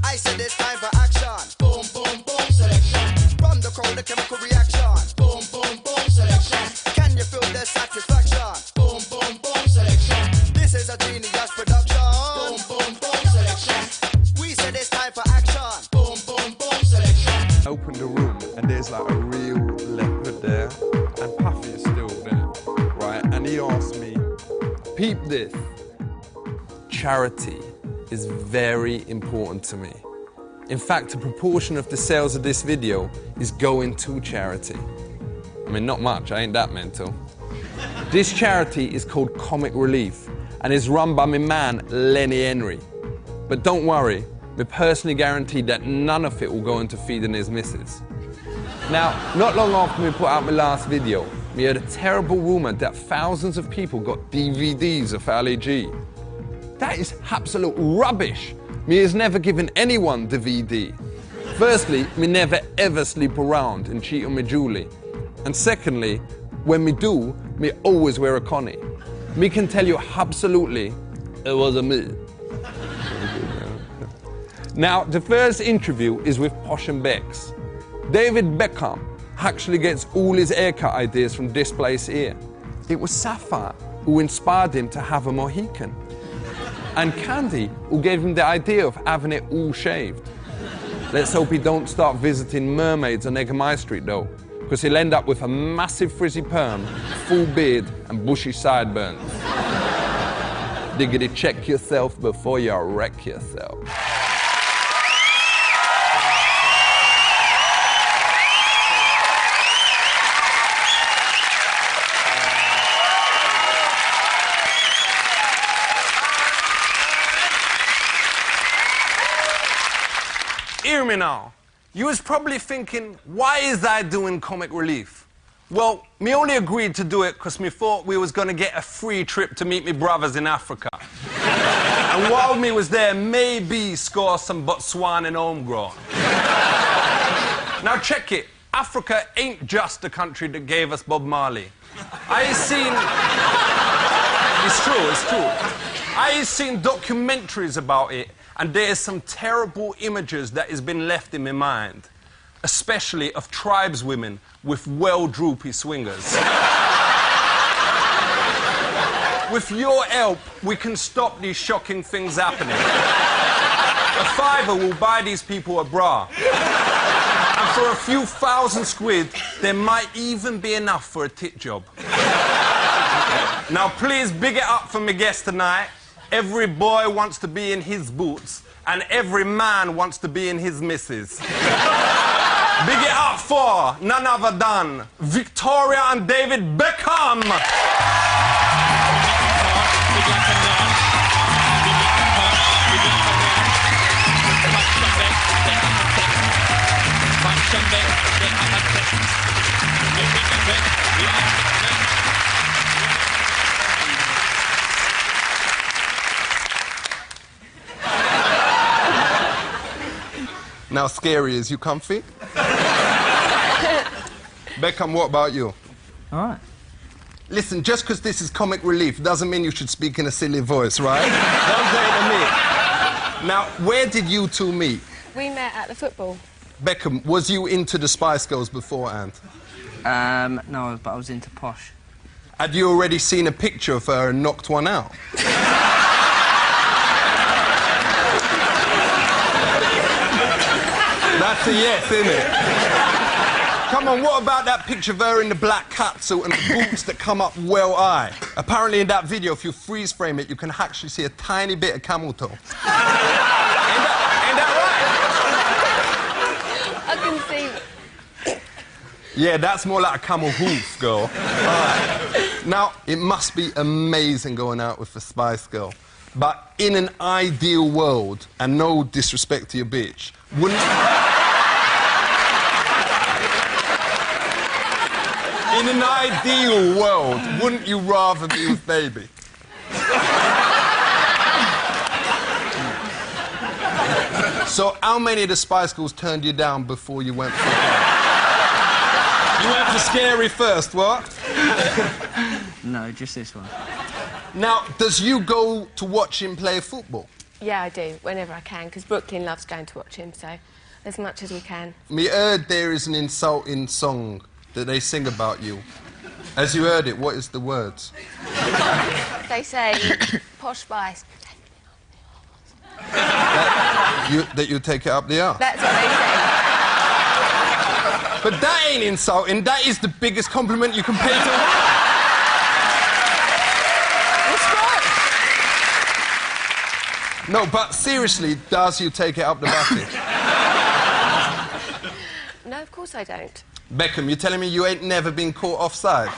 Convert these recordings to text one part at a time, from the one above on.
I said it's time for action. Boom, boom, boom, selection. From the crowd, the chemical reaction. Boom, boom, boom, selection. Can you feel the satisfaction? Boom, boom, boom, selection. This is a genius production. Boom, boom, boom, selection. We said it's time for action. Boom, boom, boom, selection. Open the room and there's like a real leopard there and Puffy is still there, right? And he asked me, peep this. Charity is very important to me. In fact, a proportion of the sales of this video is going to charity. I mean, not much, I ain't that mental. This charity is called Comic Relief and is run by my man, Lenny Henry. But don't worry, we personally guaranteed that none of it will go into feeding his missus. Now, not long after we put out my last video, we heard a terrible rumour that thousands of people got DVDs of Ali G. That is absolute rubbish. Me has never given anyone DVD. Firstly, me never ever sleep around and cheat on me Julie. And secondly, when me do, me always wear a Connie. Me can tell you absolutely, it wasn't me. Now, the first interview is with Posh and Becks. David Beckham actually gets all his haircut ideas from this place here. It was Sapphire who inspired him to have a Mohican. And Candy, who gave him the idea of having it all shaved. Let's hope he don't start visiting mermaids on Egamai Street though, because he'll end up with a massive frizzy perm, full beard and bushy sideburns. Diggity, check yourself before you wreck yourself. Hear me now. You was probably thinking, why is I doing Comic Relief? Well, me only agreed to do it because me thought we was gonna get a free trip to meet me brothers in Africa. And while me was there, maybe score some Botswana and homegrown. Now check it. Africa ain't just the country that gave us Bob Marley. It's true. I seen documentaries about it, and there's some terrible images that has been left in my mind, especially of tribeswomen with well-droopy swingers. With your help, we can stop these shocking things happening. A fiver will buy these people a bra. And for a few thousand quid, there might even be enough for a tit job. Now please big it up for my guest tonight. Every boy wants to be in his boots, and every man wants to be in his missus. Big it up for none other than Victoria and David Beckham. Now, Scary, is you comfy? Beckham, what about you? All right. Listen, just because this is Comic Relief doesn't mean you should speak in a silly voice, right? Don't say it to me. Now, where did you two meet? We met at the football. Beckham, was you into the Spice Girls beforehand? No, but I was into Posh. Had you already seen a picture of her and knocked one out? That's a yes, isn't it? Come on, what about that picture of her in the black catsuit and the boots that come up well high? Apparently in that video, if you freeze frame it, you can actually see a tiny bit of camel toe. Ain't that right? I can see. Yeah, that's more like a camel hoof, girl. All right. Now, it must be amazing going out with a Spice Girl. But in an ideal world, and no disrespect to your bitch, wouldn't... In an ideal world, wouldn't you rather be with Baby? So how many of the Spice Girls turned you down before you went for You went for Scary first, what? No, just this one. Now, does you go to watch him play football? Yeah, I do, whenever I can, because Brooklyn loves going to watch him, so as much as we can. Me heard there is an insulting song that they sing about you. As you heard it, what is the words? They say, posh spice. That you take it up the arse. That's what they say. But that ain't insulting. That is the biggest compliment you can pay to a woman. Respect. No, but seriously, does you take it up the bucket? No, of course I don't. Beckham, you telling me you ain't never been caught offside?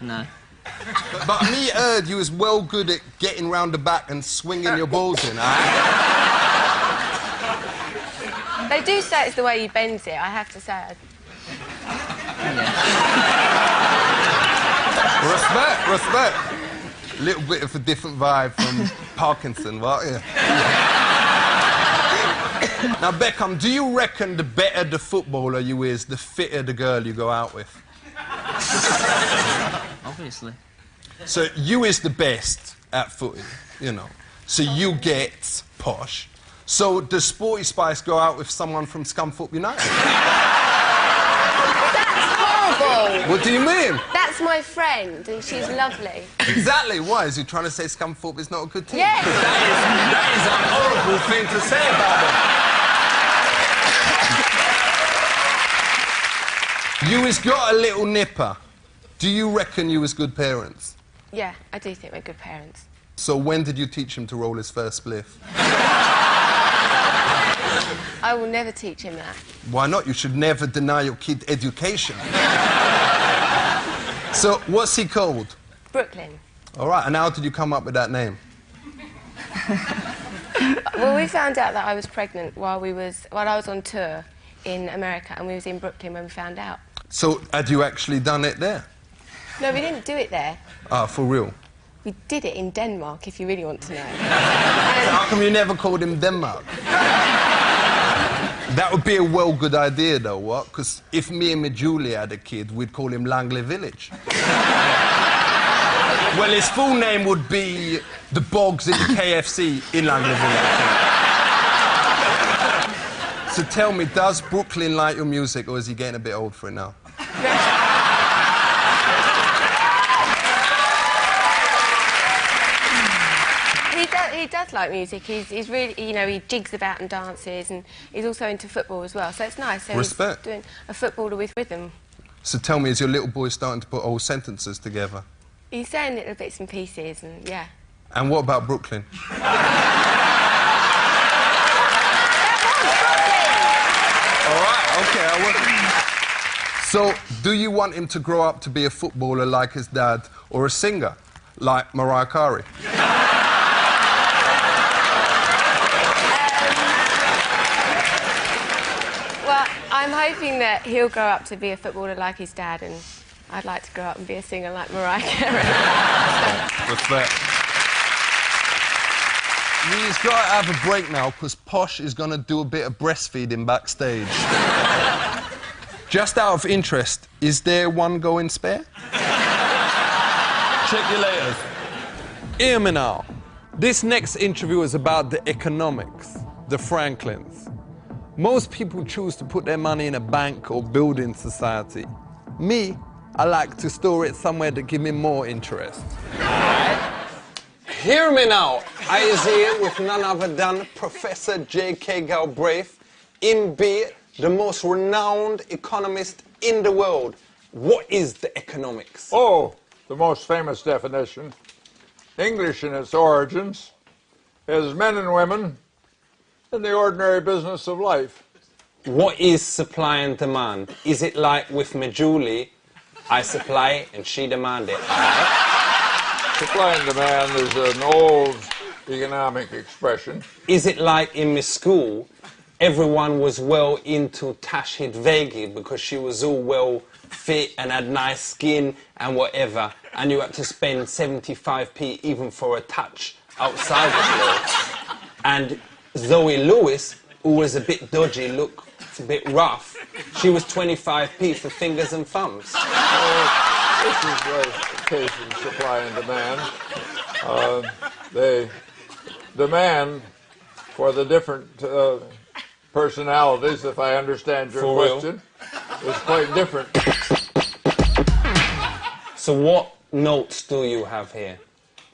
No. But me heard you was well good at getting round the back and swinging your balls in, They do say it's the way you bend it, I have to say. Respect, respect. Little bit of a different vibe from Parkinson, what? Yeah. Now, Beckham, do you reckon the better the footballer you is, the fitter the girl you go out with? Obviously. So you is the best at footy, you know. So you get posh. So does Sporty Spice go out with someone from Scunthorpe United? That's horrible! What do you mean? That's my friend, and she's lovely. Exactly. Why? Is he trying to say Scunthorpe is not a good team? Yes! That is a horrible thing to say about them. You has got a little nipper. Do you reckon you was good parents? Yeah, I do think we're good parents. So when did you teach him to roll his first spliff? I will never teach him that. Why not? You should never deny your kid education. So what's he called? Brooklyn. All right, and how did you come up with that name? Well, we found out that I was pregnant while I was on tour in America, and we was in Brooklyn when we found out. So had you actually done it there? No, we didn't do it there. Ah, for real? We did it in Denmark, if you really want to know. How come you never called him Denmark? That would be a well good idea, though, what? Because if me and Julie had a kid, we'd call him Langley Village. Well, his full name would be the Bogs in the KFC in Langley Village. So tell me, does Brooklyn like your music, or is he getting a bit old for it now? He does like music. He's really, you know, he jigs about and dances, and he's also into football as well. So it's nice. So Respect. He's doing a footballer with rhythm. So tell me, is your little boy starting to put whole sentences together? He's saying little bits and pieces, and yeah. And what about Brooklyn? All right, okay. So, do you want him to grow up to be a footballer like his dad, or a singer like Mariah Carey? Well, I'm hoping that he'll grow up to be a footballer like his dad, and I'd like to grow up and be a singer like Mariah Carey. Respect. He's got to have a break now, because Posh is going to do a bit of breastfeeding backstage. Just out of interest, is there one going spare? Check you later. Hear me now. This next interview is about the economics, the Franklins. Most people choose to put their money in a bank or building society. Me, I like to store it somewhere that give me more interest. Hear me now. I is here with none other than Professor J.K. Galbraith, MBA, the most renowned economist in the world. What is the economics? Oh, the most famous definition. English in its origins is men and women in the ordinary business of life. What is supply and demand? Is it like with me Julie, I supply and she demand it? Supply and demand is an old economic expression. Is it like in my school, everyone was well into Tashhid Vegi because she was all well fit and had nice skin and whatever, and you had to spend 75p even for a touch outside the floor. And Zoe Lewis, who was a bit dodgy, look It's a bit rough. She was 25p for fingers and thumbs. This is a case of supply and demand. The demand for the different personalities, if I understand your For real? question, is quite different. So what notes do you have here?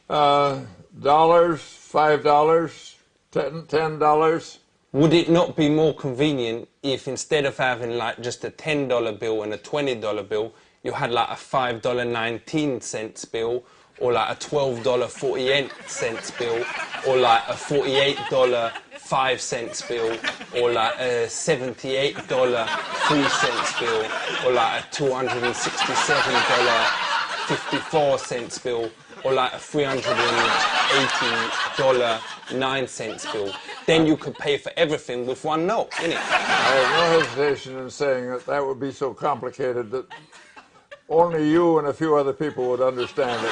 Dollars, $5, $10. Would it not be more convenient if instead of having like just a $10 bill and a $20 bill, you had like a $5.19 bill, or like a $12.48 bill, or like a $48.05 bill, or like a $78.03 bill, or like a $267.54 bill, or like a $380.09 bill? Then you could pay for everything with one note, innit? I have no hesitation in saying that that would be so complicated that only you and a few other people would understand it.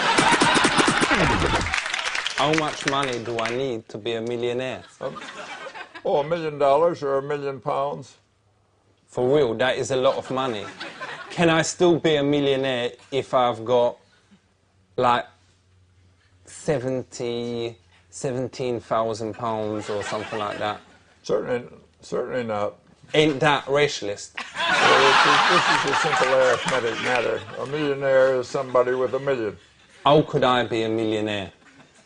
How much money do I need to be a millionaire? $1 million or £1 million? For real, that is a lot of money. Can I still be a millionaire if I've got like 17,000 pounds or something like that? Certainly not. Ain't that racialist? This is a simple arithmetic matter. A millionaire is somebody with $1 million. How could I be a millionaire?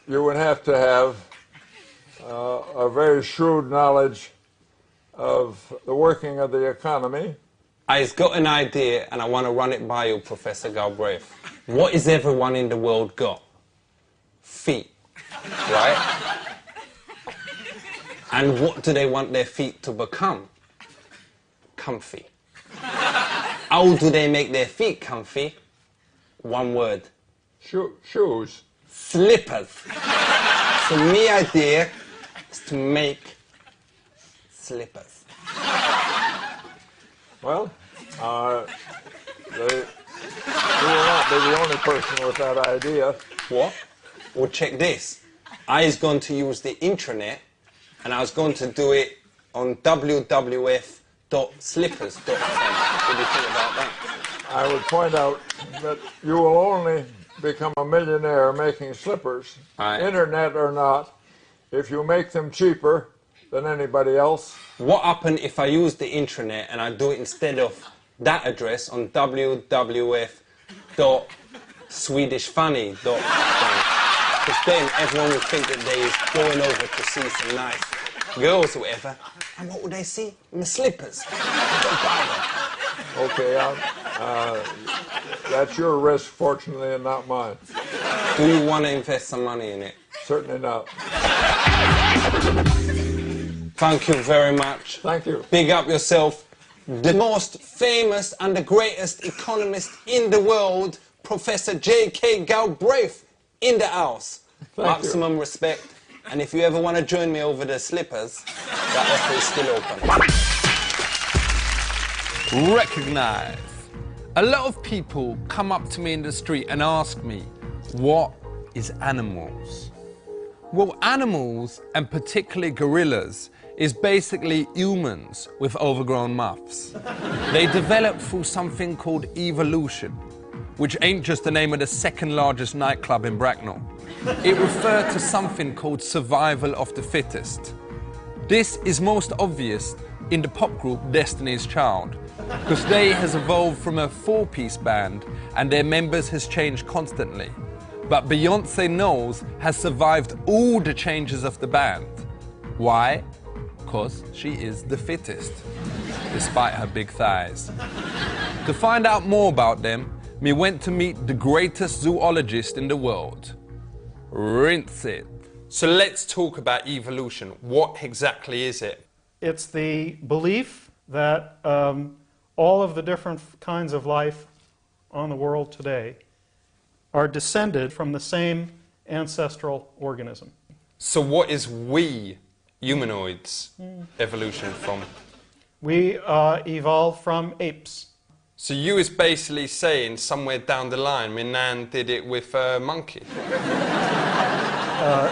You would have to have a very shrewd knowledge of the working of the economy. I've got an idea and I want to run it by you, Professor Galbraith. What is everyone in the world got? Feet, right? And what do they want their feet to become? Comfy. How do they make their feet comfy? One word. Shoes. Slippers. So my idea is to make slippers. Well, you will not be the only person with that idea. What? Well, check this. I was going to use the intranet and I was going to do it on wwf.slippers.com. What do you think about that? I would point out that you will only become a millionaire making slippers, Aye. internet or not, if you make them cheaper than anybody else. What happens if I use the intranet and I do it instead of that address on wwf.swedishfunny.com? Because then everyone will think that they're going over to see some nice girls or whatever. And what would they see? My slippers. Don't buy them. Okay, that's your risk, fortunately, and not mine. Do you want to invest some money in it? Certainly not. Thank you very much. Thank you. Big up yourself. The most famous and the greatest economist in the world, Professor J.K. Galbraith, in the house. Thank Maximum you. respect. And if you ever want to join me over the slippers, that offer is still open. Recognize. A lot of people come up to me in the street and ask me, what is animals? Well, animals, and particularly gorillas, is basically humans with overgrown muffs. They developed through something called evolution, which ain't just the name of the second largest nightclub in Bracknell. It referred to something called survival of the fittest. This is most obvious in the pop group Destiny's Child, because they has evolved from a four-piece band and their members has changed constantly. But Beyoncé Knowles has survived all the changes of the band. Why? Because she is the fittest, despite her big thighs. To find out more about them, we went to meet the greatest zoologist in the world. Rinse it. So let's talk about evolution. What exactly is it? It's the belief that all of the different kinds of life on the world today are descended from the same ancestral organism. So what is we humanoids evolution from? We evolved from apes. So you is basically saying somewhere down the line, my nan did it with a monkey.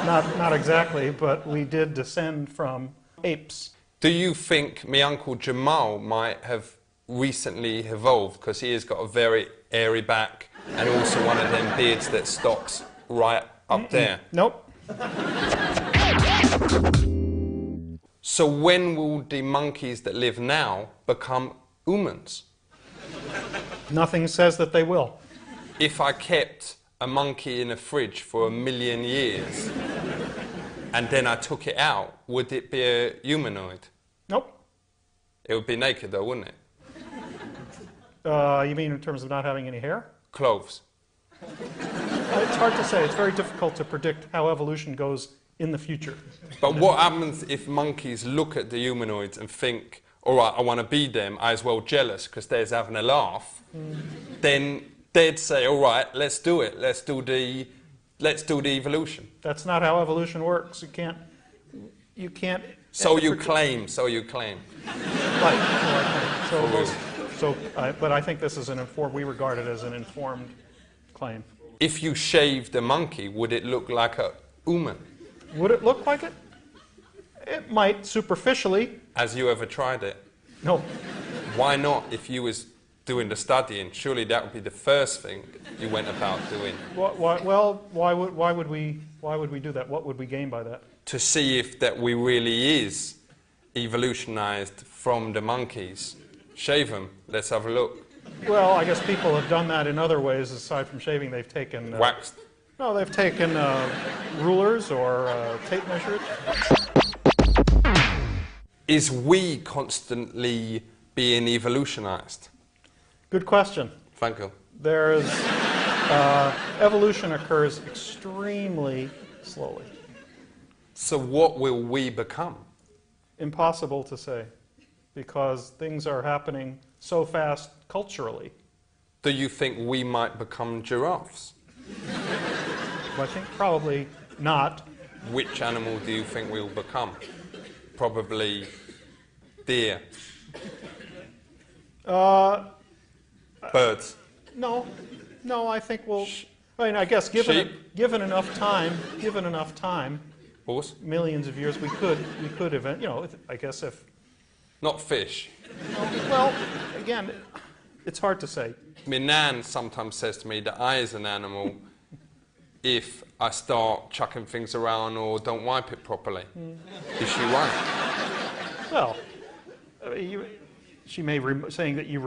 Not exactly, but we did descend from apes. Do you think my Uncle Jamal might have recently evolved because he has got a very airy back and also one of them beards that stops right up there? Nope. So when will the monkeys that live now become humans? Nothing says that they will. If I kept a monkey in a fridge for 1,000,000 years and then I took it out, would it be a humanoid? Nope. It would be naked though, wouldn't it? You mean in terms of not having any hair? Clothes. It's hard to say. It's very difficult to predict how evolution goes in the future. But what happens if monkeys look at the humanoids and think, all right, I want to be them, I as well jealous because they're having a laugh, then they'd say, all right, let's do it. Let's do the evolution. That's not how evolution works. You can't. So you claim. Right. But I think this is we regard it as an informed claim. If you shaved a monkey, would it look like a human? Would it look like it? It might superficially. Has you ever tried it? No. Why not? If you was doing the studying, surely that would be the first thing you went about doing. Why would we do that? What would we gain by that? To see if that we really is evolutionized from the monkeys. Shave them. Let's have a look. Well, I guess people have done that in other ways aside from shaving. They've taken Waxed. No, they've taken rulers or tape measures. Is we constantly being evolutionized? Good question. Thank you. There's evolution occurs extremely slowly. So what will we become? Impossible to say, because things are happening so fast culturally. Do you think we might become giraffes? I think probably not. Which animal do you think we'll become? Probably deer. Birds. No, I think we'll. I mean, I guess given enough time, Horse? millions of years, we could event. I guess if. Not fish. Well, again, it's hard to say. My nan sometimes says to me that I is an animal if I start chucking things around or don't wipe it properly. Is she right? Well, she may saying that you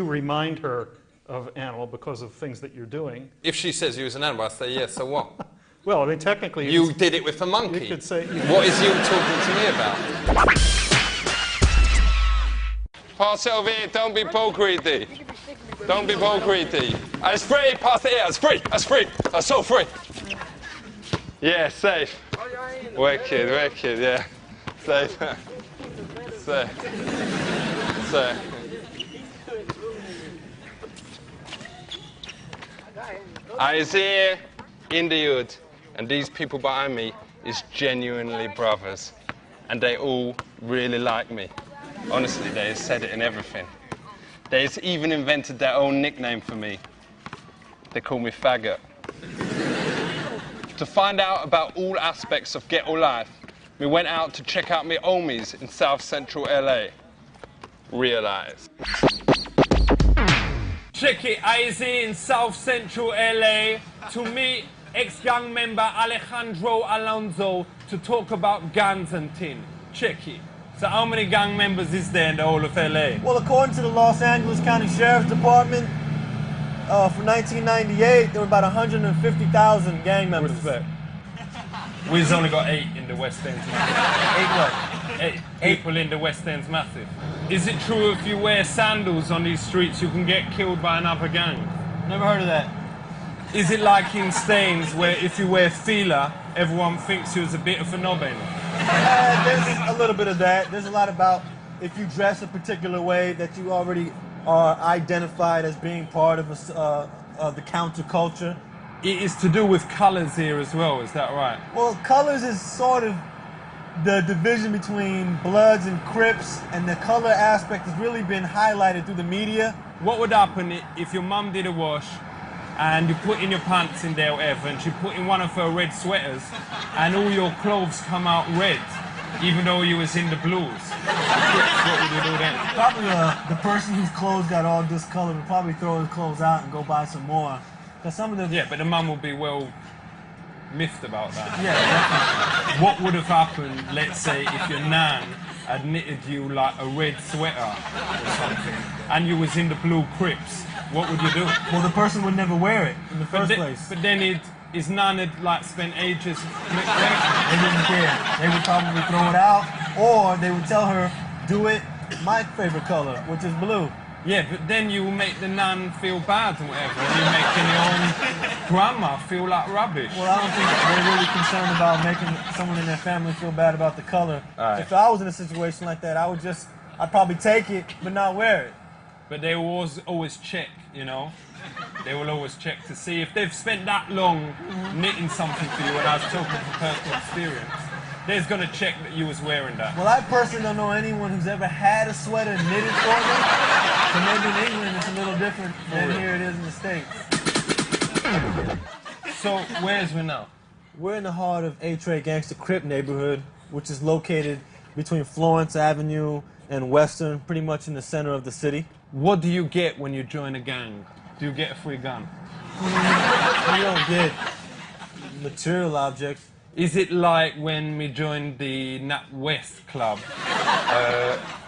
remind her of animal because of things that you're doing. If she says you was an animal, I say yes. So what? Well, I mean, technically, You did it with a monkey. You could say. What is you talking to me about? Pass it over here. Don't be greedy. Don't be greedy. It's free. Pass it here. It's free. That's free. That's so free. Yeah, safe. Wicked. Yeah, safe. Safe. I is here in the hood, and these people behind me is genuinely brothers, and they all really like me. Honestly, they have said it in everything. They has even invented their own nickname for me. They call me Faggot. To find out about all aspects of ghetto life, we went out to check out my homies in South Central LA. Realize. Check it, I is in South Central LA to meet ex-gang member Alejandro Alonso to talk about guns and tin. Check it. So how many gang members is there in the whole of LA? Well, according to the Los Angeles County Sheriff's Department, for 1998, there were about 150,000 gang members. Respect. We've only got 8 in the West End's massive. 8 people in the West End's massive. Is it true if you wear sandals on these streets you can get killed by another gang? Never heard of that. Is it like in Staines where if you wear Fila, everyone thinks you're a bit of a knobbin? There's a little bit of that. There's a lot about if you dress a particular way that you already are identified as being part of the counterculture. It is to do with colours here as well, is that right? Well, colors is sort of the division between Bloods and Crips, and the color aspect has really been highlighted through the media. What would happen if your mum did a wash and you put in your pants in there or whatever, and she put in one of her red sweaters and all your clothes come out red? Even though you was in the blues. What would you do then? Probably the person whose clothes got all discolored would probably throw his clothes out and go buy some more. Cause some of the Yeah, but the mum will be well miffed about that. yeah, definitely. What would have happened, let's say, if your nan had knitted you like a red sweater or something, and you was in the blue Crips? What would you do? Well, the person would never wear it in the first place. But then his nan had like spent ages. They didn't care. They would probably throw it out, or they would tell her, "Do it my favorite color, which is blue." Yeah, but then you make the nan feel bad and whatever, and you're making your own grandma feel like rubbish. Well, I don't think they're really concerned about making someone in their family feel bad about the color. Alright. If I was in a situation like that, I'd probably take it, but not wear it. But they will always check, you know? They will always check to see if they've spent that long knitting something for you, and I was talking from personal experience. They're going to check that you was wearing that. Well, I personally don't know anyone who's ever had a sweater knitted for them. So maybe in England it's a little different than here it is in the States. So, where's we now? We're in the heart of A-Trade Gangster Crip neighborhood, which is located between Florence Avenue and Western, pretty much in the center of the city. What do you get when you join a gang? Do you get a free gun? We don't get material objects. Is it like when we joined the Nat West Club,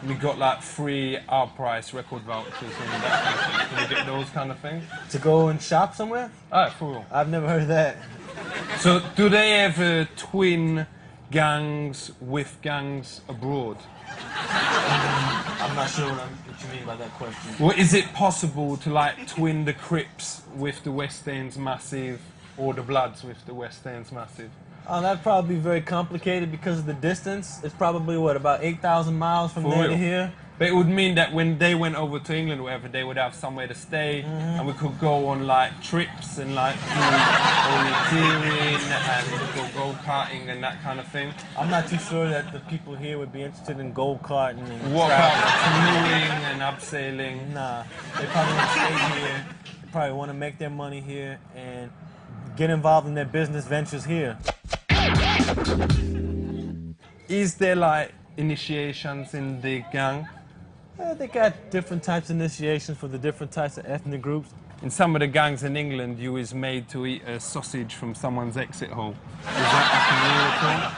we got like free our price record vouchers and that kind of thing? Can you get those kind of things? To go and shop somewhere? Alright, for real. I've never heard of that. So, do they ever twin gangs with gangs abroad? I'm not sure what you mean by that question. Well, is it possible to like twin the Crips with the West End's Massive, or the Bloods with the West End's Massive? That'd probably be very complicated because of the distance. It's probably, what, about 8,000 miles from For there real? to here? But it would mean that when they went over to England or whatever, they would have somewhere to stay, and we could go on like trips and like do volunteering and we could go go-karting and that kind of thing. I'm not too sure that the people here would be interested in go-karting and What traveling. about canoeing and abseiling? Nah, they probably want to stay here. They probably want to make their money here and get involved in their business ventures here. Is there like initiations in the gang? They got different types of initiations for the different types of ethnic groups. In some of the gangs in England, you is made to eat a sausage from someone's exit hole. Is that happen here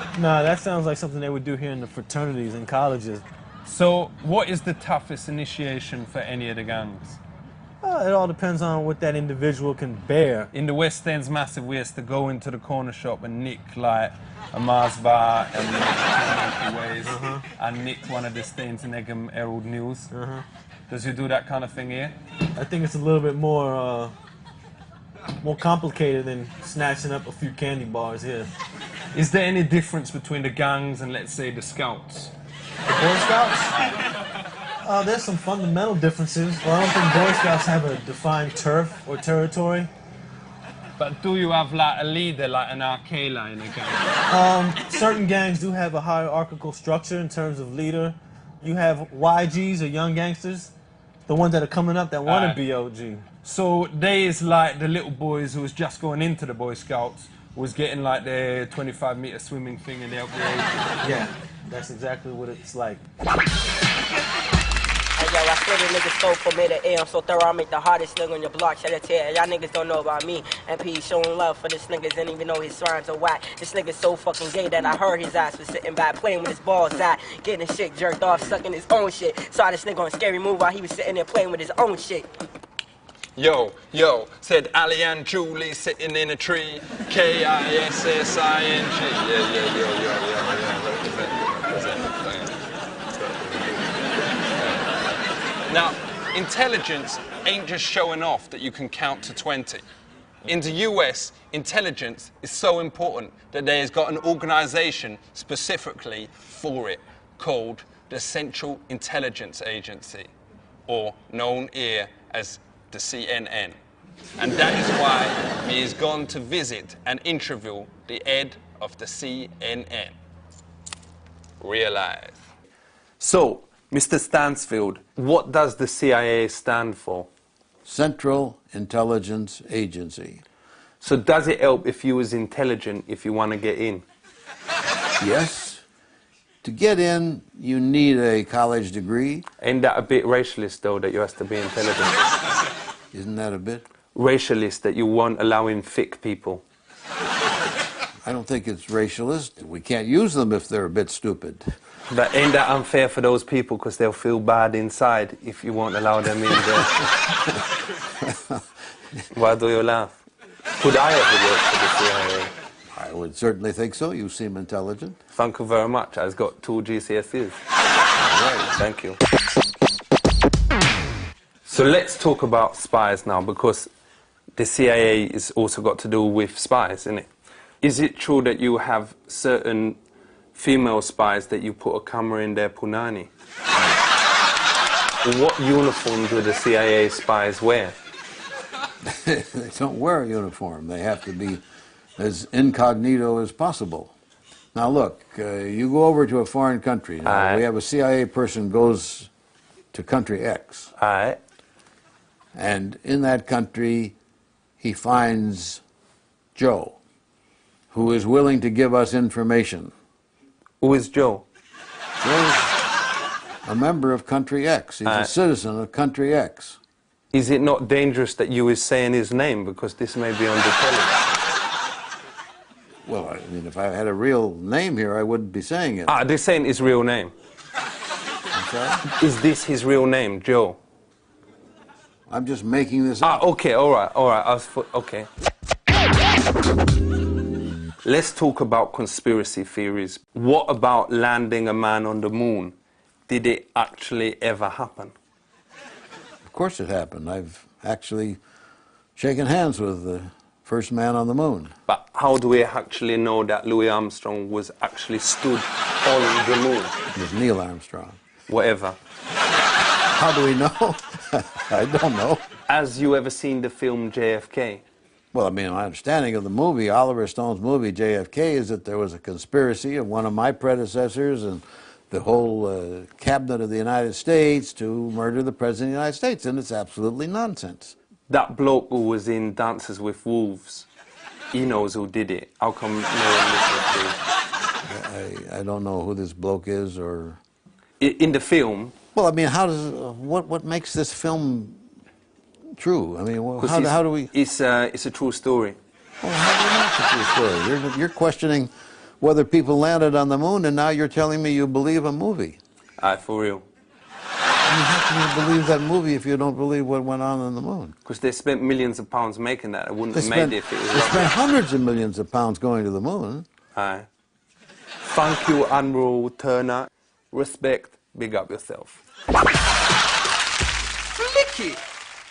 at all? No, that sounds like something they would do here in the fraternities and colleges. So, what is the toughest initiation for any of the gangs? It all depends on what that individual can bear. In the West End's Massive, we used to go into the corner shop and nick like a Mars bar and nick 2 Milky Ways and nick one of the Staines and Egham Herald News. Does you do that kind of thing here? I think it's a little bit more complicated than snatching up a few candy bars here. Is there any difference between the gangs and, let's say, the Scouts? The Boy Scouts? There's some fundamental differences. Well, I don't think Boy Scouts have a defined turf or territory. But do you have like a leader, like an Arkela in a gang? Certain gangs do have a hierarchical structure in terms of leader. You have YGs or young gangsters, the ones that are coming up that want to be OG. So they is like the little boys who was just going into the Boy Scouts, was getting like their 25-meter swimming thing and they're up there. Yeah, that's exactly what it's like. Yo, I swear these niggas stole for me to air. I'm so thorough, I make the hardest nigga on your block shed a tear. Y'all niggas don't know about me. MP showing love for this niggas, didn't even know his rhymes are whack. This nigga's so fucking gay that I heard his ass was sitting back playing with his balls at. Getting his shit jerked off, sucking his own shit. Saw this nigga on Scary Move while he was sitting there playing with his own shit. Yo, said Ali and Julie sitting in a tree. K-I-S-S-I-N-G. Yeah. Now, intelligence ain't just showing off that you can count to 20. In the US, intelligence is so important that they has got an organization specifically for it called the Central Intelligence Agency, or known here as the CNN. And that is why he has gone to visit and interview the head of the CNN. Realize. So, Mr. Stansfield, what does the CIA stand for? Central Intelligence Agency. So does it help if you was intelligent, if you want to get in? Yes. To get in, you need a college degree. Ain't that a bit racialist, though, that you have to be intelligent? Isn't that a bit? Racialist, that you won't allow in thick people. I don't think it's racialist. We can't use them if they're a bit stupid. But ain't that unfair for those people because they'll feel bad inside if you won't allow them in there? Why do you laugh? Could I ever work for the CIA? I would certainly think so. You seem intelligent. Thank you very much. I've got 2 GCSEs. All right. Thank you. So let's talk about spies now, because the CIA is also got to do with spies, isn't it? Is it true that you have certain female spies that you put a camera in their punani? What uniform do the CIA spies wear? They don't wear a uniform. They have to be as incognito as possible. Now look, you go over to a foreign country. Now, we have a CIA person goes to country X. And in that country, he finds Joe, who is willing to give us information. Who is Joe? Joe's a member of country X. He's a citizen of country X. Is it not dangerous that you is saying his name, because this may be on the telly? Well, I mean, if I had a real name here, I wouldn't be saying it. They're saying his real name. I'm sorry? Is this his real name, Joe? I'm just making this up. Okay, all right. Okay. Let's talk about conspiracy theories. What about landing a man on the moon? Did it actually ever happen? Of course it happened. I've actually shaken hands with the first man on the moon. But how do we actually know that Louis Armstrong was actually stood on the moon? It was Neil Armstrong. Whatever. How do we know? I don't know. Has you ever seen the film JFK? Well, I mean, my understanding of the movie, Oliver Stone's movie JFK, is that there was a conspiracy of one of my predecessors and the whole cabinet of the United States to murder the President of the United States, and it's absolutely nonsense. That bloke who was in Dances with Wolves, he knows who did it. How come no one listens to I don't know who this bloke is, or... In the film... Well, I mean, how does... What makes this film true? I mean, how do we... It's a true story. Well, how do you know it's a true story? You're questioning whether people landed on the moon, and now you're telling me you believe a movie. For real. I mean, how can you believe that movie if you don't believe what went on the moon? Because they spent millions of pounds making that. I wouldn't have made it if it was They spent hundreds of millions of pounds going to the moon. Aye. Thank you, Admiral Turner. Respect. Big up yourself. Flicky!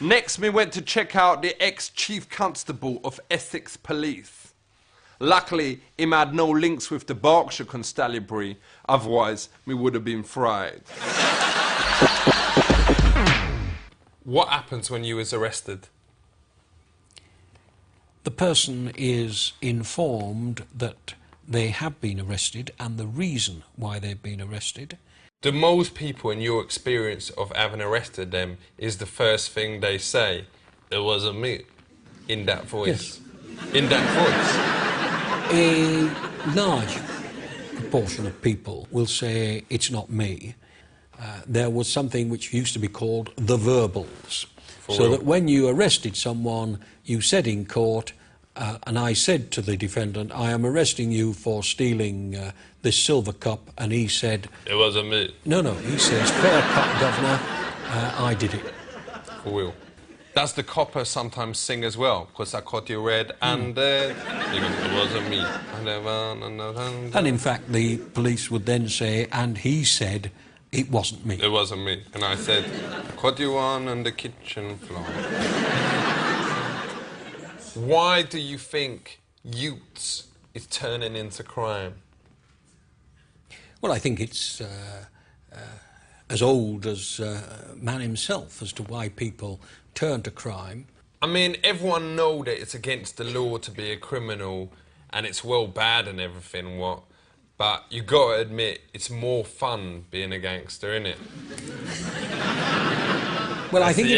Next, we went to check out the ex-chief constable of Essex Police. Luckily, him had no links with the Berkshire Constabulary, otherwise we would have been fried. What happens when you was arrested? The person is informed that they have been arrested and the reason why they've been arrested. Do most people, in your experience of having arrested them, is the first thing they say, "It wasn't me," in that voice? Yes. In that voice? A large proportion of people will say, "It's not me." There was something which used to be called the verbals. So that when you arrested someone, you said in court, and I said to the defendant, "I am arresting you for stealing this silver cup," and he said... It wasn't me. No, he says, "Fair cut, Governor, I did it." For real. Does the copper sometimes sing as well? Because I caught you red and it wasn't me. And in fact, the police would then say, "And he said, it wasn't me." It wasn't me. And I said, "I caught you on the kitchen floor." Why do you think youths is turning into crime? Well, I think it's as old as man himself as to why people turn to crime. I mean, everyone know that it's against the law to be a criminal and it's well bad and everything, but you gotta admit, it's more fun being a gangster, innit? Well, I think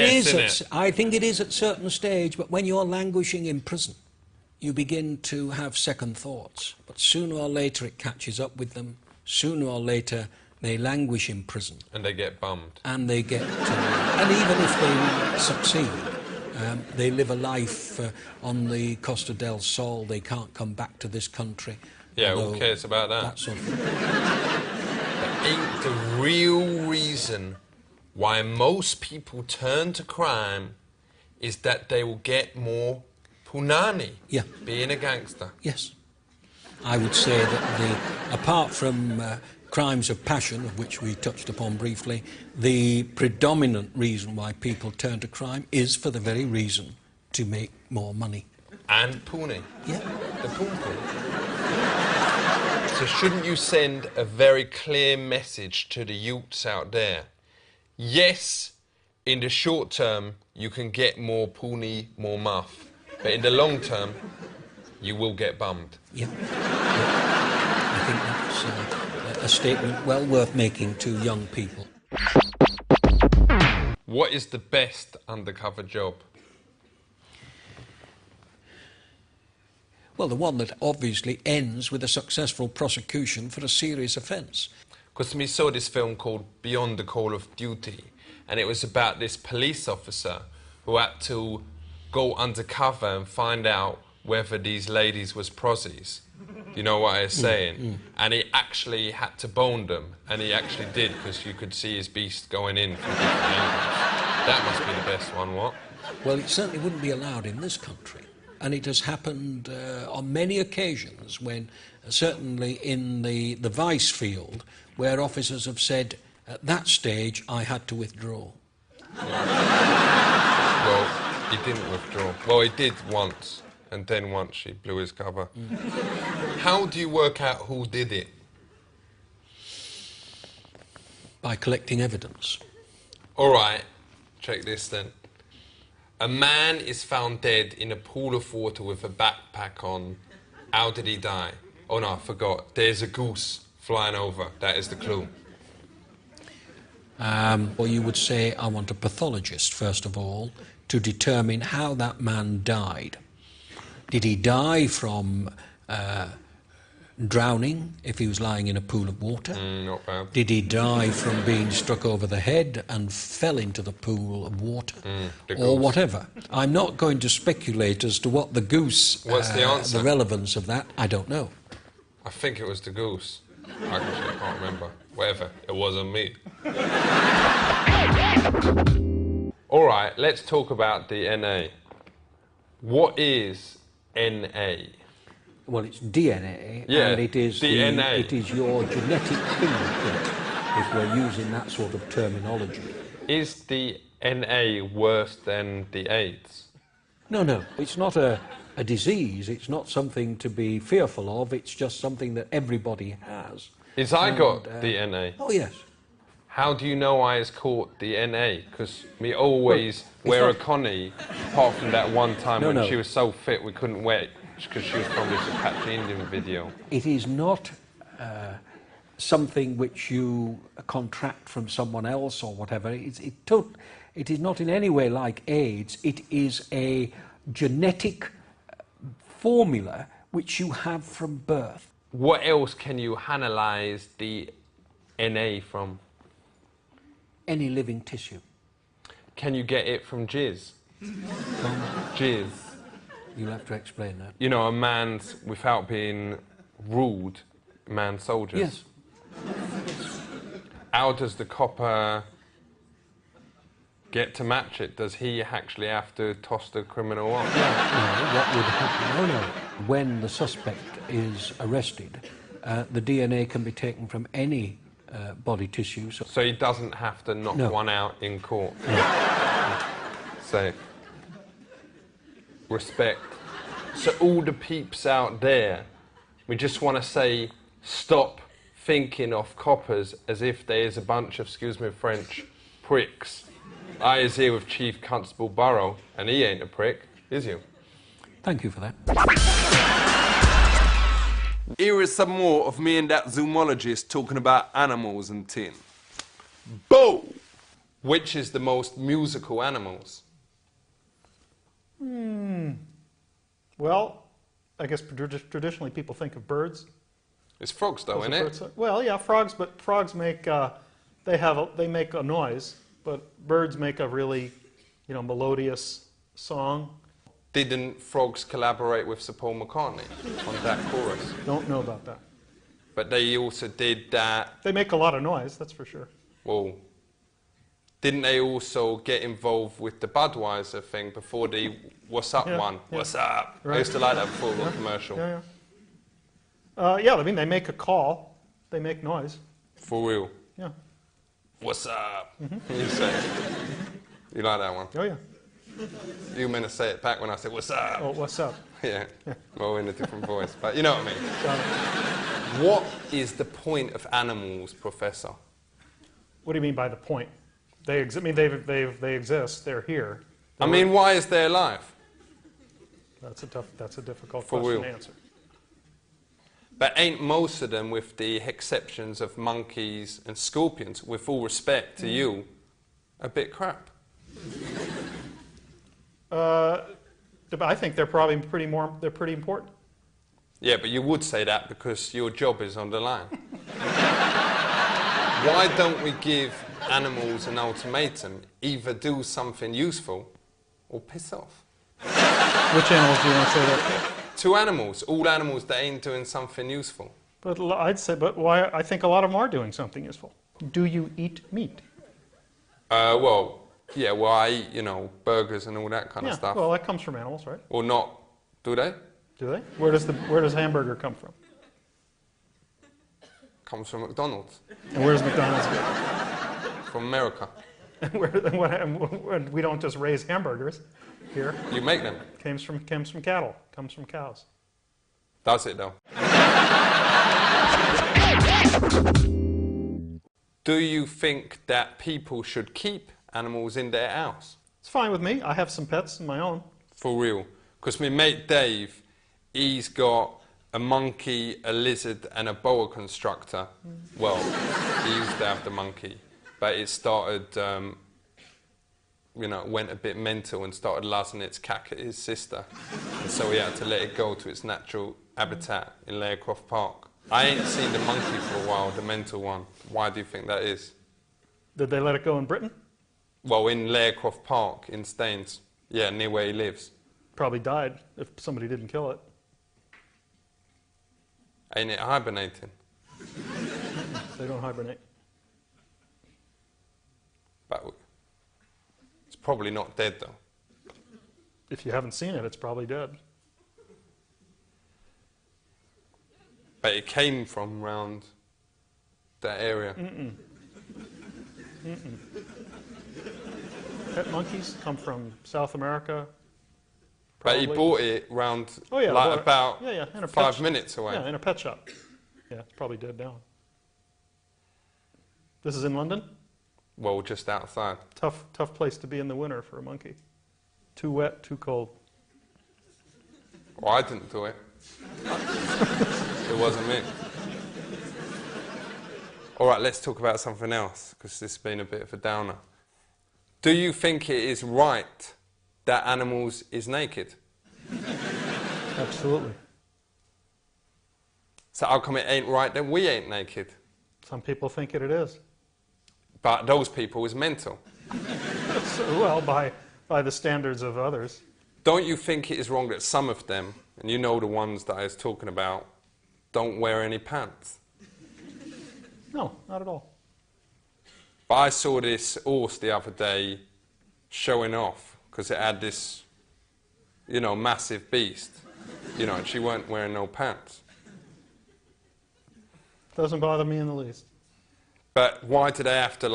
I think it is at a certain stage, but when you're languishing in prison, you begin to have second thoughts. But sooner or later it catches up with them. sooner or later they languish in prison. And they get bummed. And they get, and even if they succeed, they live a life on the Costa del Sol. They can't come back to this country. Yeah, who cares about that? That sort of thing. That ain't the real reason why most people turn to crime is that they will get more punani. Yeah. Being a gangster. Yes. I would say that apart from crimes of passion, of which we touched upon briefly, the predominant reason why people turn to crime is for the very reason to make more money. And puni. Yeah. The poon. So shouldn't you send a very clear message to the youths out there? Yes, in the short term, you can get more puni, more muff. But in the long term, you will get bummed. Yeah. I think that's a statement well worth making to young people. What is the best undercover job? Well, the one that obviously ends with a successful prosecution for a serious offence. Because we saw this film called Beyond the Call of Duty, and it was about this police officer who had to go undercover and find out whether these ladies was prosies. You know what I was saying? And he actually had to bone them, and he actually did, because you could see his beast going in from different angles. That must be the best one, what? Well, it certainly wouldn't be allowed in this country. And it has happened on many occasions when, certainly in the vice field, where officers have said, at that stage, I had to withdraw. Well, he didn't withdraw. Well, he did once, and then once he blew his cover. How do you work out who did it? By collecting evidence. All right, check this then. A man is found dead in a pool of water with a backpack on. How did he die? Oh no, I forgot. There's a goose flying over. That is the clue. Or you would say, I want a pathologist, first of all, to determine how that man died. Did he die from drowning if he was lying in a pool of water? Not bad. Did he die from being struck over the head and fell into the pool of water? Or whatever. I'm not going to speculate as to what the goose... What's the answer? The relevance of that, I don't know. I think it was the goose. I can't remember. Whatever, it wasn't me. All right, let's talk about the NA. What is NA? Well, it's DNA, Yeah, and it is DNA. It is your genetic fingerprint, if we're using that sort of terminology. Is the NA worse than the AIDS? No, it's not a disease. It's not something to be fearful of. It's just something that everybody has. Is I got the NA? Oh yes. How do you know I has caught the NA? Because we always wear a Connie, apart from that one time when she was so fit we couldn't wear it because she was from this Apache Indian video. It is not something which you contract from someone else or whatever. It is not in any way like AIDS. It is a genetic formula which you have from birth. What else can you analyse the NA from? Any living tissue. Can you get it from jizz? Jizz. You'll have to explain that. You know, a man's, without being rude, man's soldiers. Yes. How does the copper get to match it? Does he actually have to toss the criminal off? No, what would happen? No. When the suspect is arrested, the DNA can be taken from any body tissue. So he doesn't have to knock one out in court? No. So, respect. So all the peeps out there, we just want to say, stop thinking of coppers as if there is a bunch of, excuse me French, pricks. I is here with Chief Constable Burrow, and he ain't a prick, is he? Thank you for that. Here is some more of me and that zoologist talking about animals and tin. Bo! Which is the most musical animals? Well, I guess traditionally people think of birds. It's frogs, though, isn't it? Well, yeah, frogs, but frogs make they make a noise, but birds make a really, melodious song. Didn't frogs collaborate with Sir Paul McCartney on that chorus? Don't know about that. But they also did that. They make a lot of noise, that's for sure. Well, didn't they also get involved with the Budweiser thing before the What's Up one? Yeah. What's up? Right. I used to like that before the commercial. Yeah, I mean, they make a call. They make noise. For real. Yeah. What's up? You say it. You like that one? Oh, yeah. You meant to say it back when I said, what's up? Oh, what's up? Yeah. Well, in a different voice. But you know what I mean. What is the point of animals, Professor? What do you mean by the point? They exist. They're here. I mean, why is they alive? That's a difficult For question real. to answer. But ain't most of them, with the exceptions of monkeys and scorpions, with all respect to you, a bit crap? I think they're probably pretty important. Yeah, but you would say that because your job is on the line. Why don't we give animals an ultimatum? Either do something useful or piss off. Which animals do you want to say that to? To animals, all animals that ain't doing something useful. But why? I think a lot of them are doing something useful. Do you eat meat? Well, I eat, burgers and all that kind of stuff. Well, that comes from animals, right? Or not, do they? Do they? Where does hamburger come from? Comes from McDonald's. And where does McDonald's go? From America. And we don't just raise hamburgers here. You make them. Comes from cattle. Comes from cows. Does it though? Do you think that people should keep animals in their house? It's fine with me. I have some pets of my own. For real. Because my mate Dave, he's got a monkey, a lizard and a boa constrictor. Well, he used to have the monkey, but it started, went a bit mental and started lasting its cack at his sister. And so he had to let it go to its natural habitat in Layercroft Park. I ain't seen the monkey for a while, the mental one. Why do you think that is? Did they let it go in Britain? Well, in Layercroft Park in Staines. Yeah, near where he lives. Probably died if somebody didn't kill it. Ain't it hibernating? They don't hibernate. But it's probably not dead though. If you haven't seen it, it's probably dead. But it came from around that area. Pet monkeys come from South America. But Probably. he bought it round about in a 5 minutes away. Yeah, in a pet shop. Yeah, it's probably dead now. This is in London? Well, just outside. Tough place to be in the winter for a monkey. Too wet, too cold. Well, I didn't do it. It wasn't me. All right, let's talk about something else, because this has been a bit of a downer. Do you think it is right that animals is naked? Absolutely. So how come it ain't right that we ain't naked? Some people think it is. But those people is mental. Well, by the standards of others. Don't you think it is wrong that some of them, and you know the ones that I was talking about, don't wear any pants? No, not at all. But I saw this horse the other day showing off because it had this, massive beast, and she weren't wearing no pants. Doesn't bother me in the least. But why do they have to,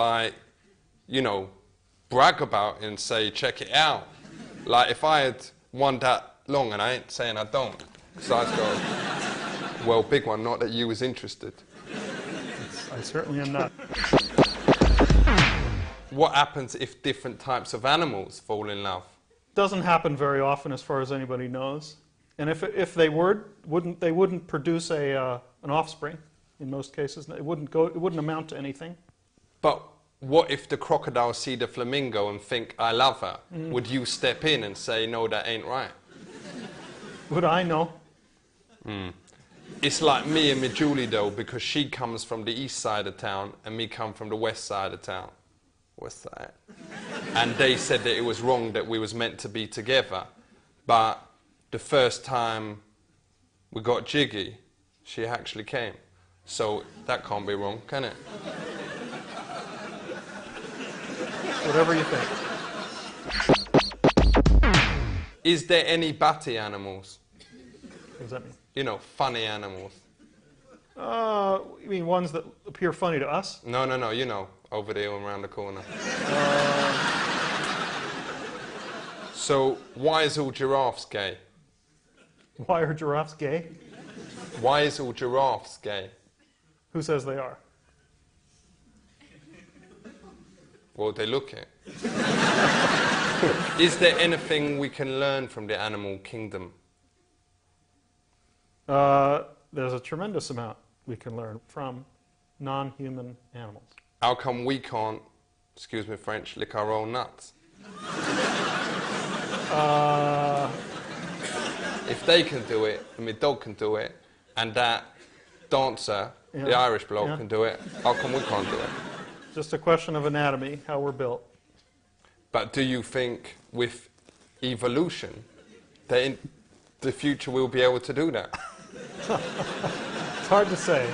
brag about it and say, check it out? Like, if I had one that long, and I ain't saying I don't, because I'd go, well, big one, not that you was interested. I certainly am not. What happens if different types of animals fall in love? Doesn't happen very often, as far as anybody knows. And if they wouldn't produce an offspring. In most cases, it wouldn't amount to anything. But what if the crocodile see the flamingo and think, I love her? Would you step in and say, no, that ain't right? Would I know? It's like me and my Julie though, because she comes from the east side of town and me come from the west side of town. West side. And they said that it was wrong that we was meant to be together. But the first time we got jiggy, she actually came. So that can't be wrong, can it? Whatever you think. Is there any batty animals? What does that mean? You know, funny animals. You mean ones that appear funny to us? No, no, no, you know, over there and around the corner. So, why is all giraffes gay? Why are giraffes gay? Why is all giraffes gay? Who says they are? Well, they look it. Is there anything we can learn from the animal kingdom? There's a tremendous amount we can learn from non-human animals. How come we can't, excuse me French, lick our own nuts? If they can do it, and my dog can do it, and that dancer, the Irish bloke, can do it, how come we can't do it? Just a question of anatomy, how we're built. But do you think with evolution that in the future we'll be able to do that? It's hard to say.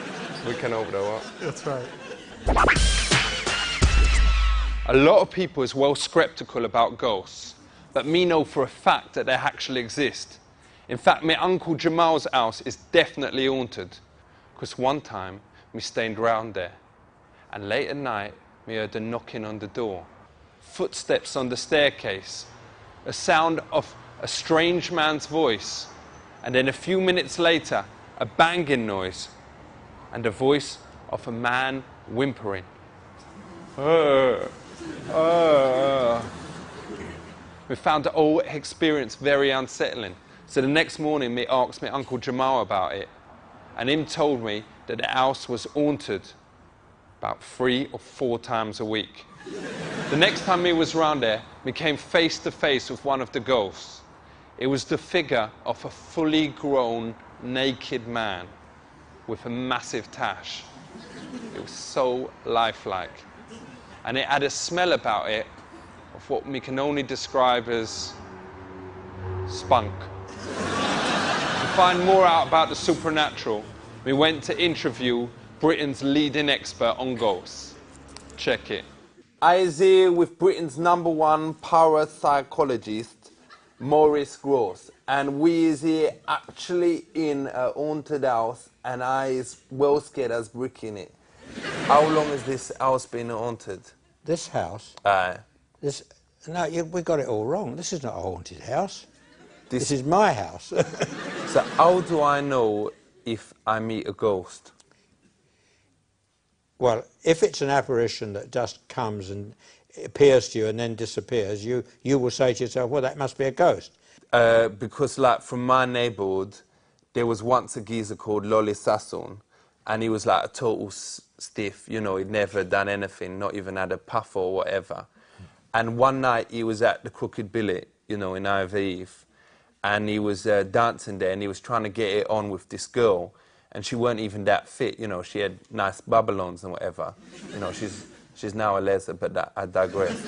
We can hope though. That's right. A lot of people is well skeptical about ghosts, but me know for a fact that they actually exist. In fact, my Uncle Jamal's house is definitely haunted, because one time we stayed round there, and late at night we heard a knocking on the door, footsteps on the staircase, a sound of a strange man's voice, and then a few minutes later a banging noise and the voice of a man whimpering. We found the whole experience very unsettling. So the next morning, me asked my Uncle Jamal about it, and him told me that the house was haunted about 3 or 4 times a week. The next time me was round there, we came face to face with one of the ghosts. It was the figure of a fully grown, naked man with a massive tash. It was so lifelike. And it had a smell about it of what we can only describe as spunk. To find more out about the supernatural, we went to interview Britain's leading expert on ghosts. Check it. I is here with Britain's #1 parapsychologist, Maurice Gross, and we is here actually in a haunted house, and I is well scared as brick in it. How long has this house been haunted? This house? This. No, we got it all wrong. This is not a haunted house. This is my house. So how do I know if I meet a ghost? Well, if it's an apparition that just comes and appears to you and then disappears, you will say to yourself, well, that must be a ghost. Because, like, from my neighbourhood, there was once a geezer called Lolly Sassoon, and he was like a total stiff, you know, he'd never done anything, not even had a puff or whatever. And one night he was at the Crooked Billet, you know, in Ivor Eve, and he was dancing there, and he was trying to get it on with this girl, and she weren't even that fit, you know, she had nice bubble-ons and whatever. You know, she's now a leser, but I digress.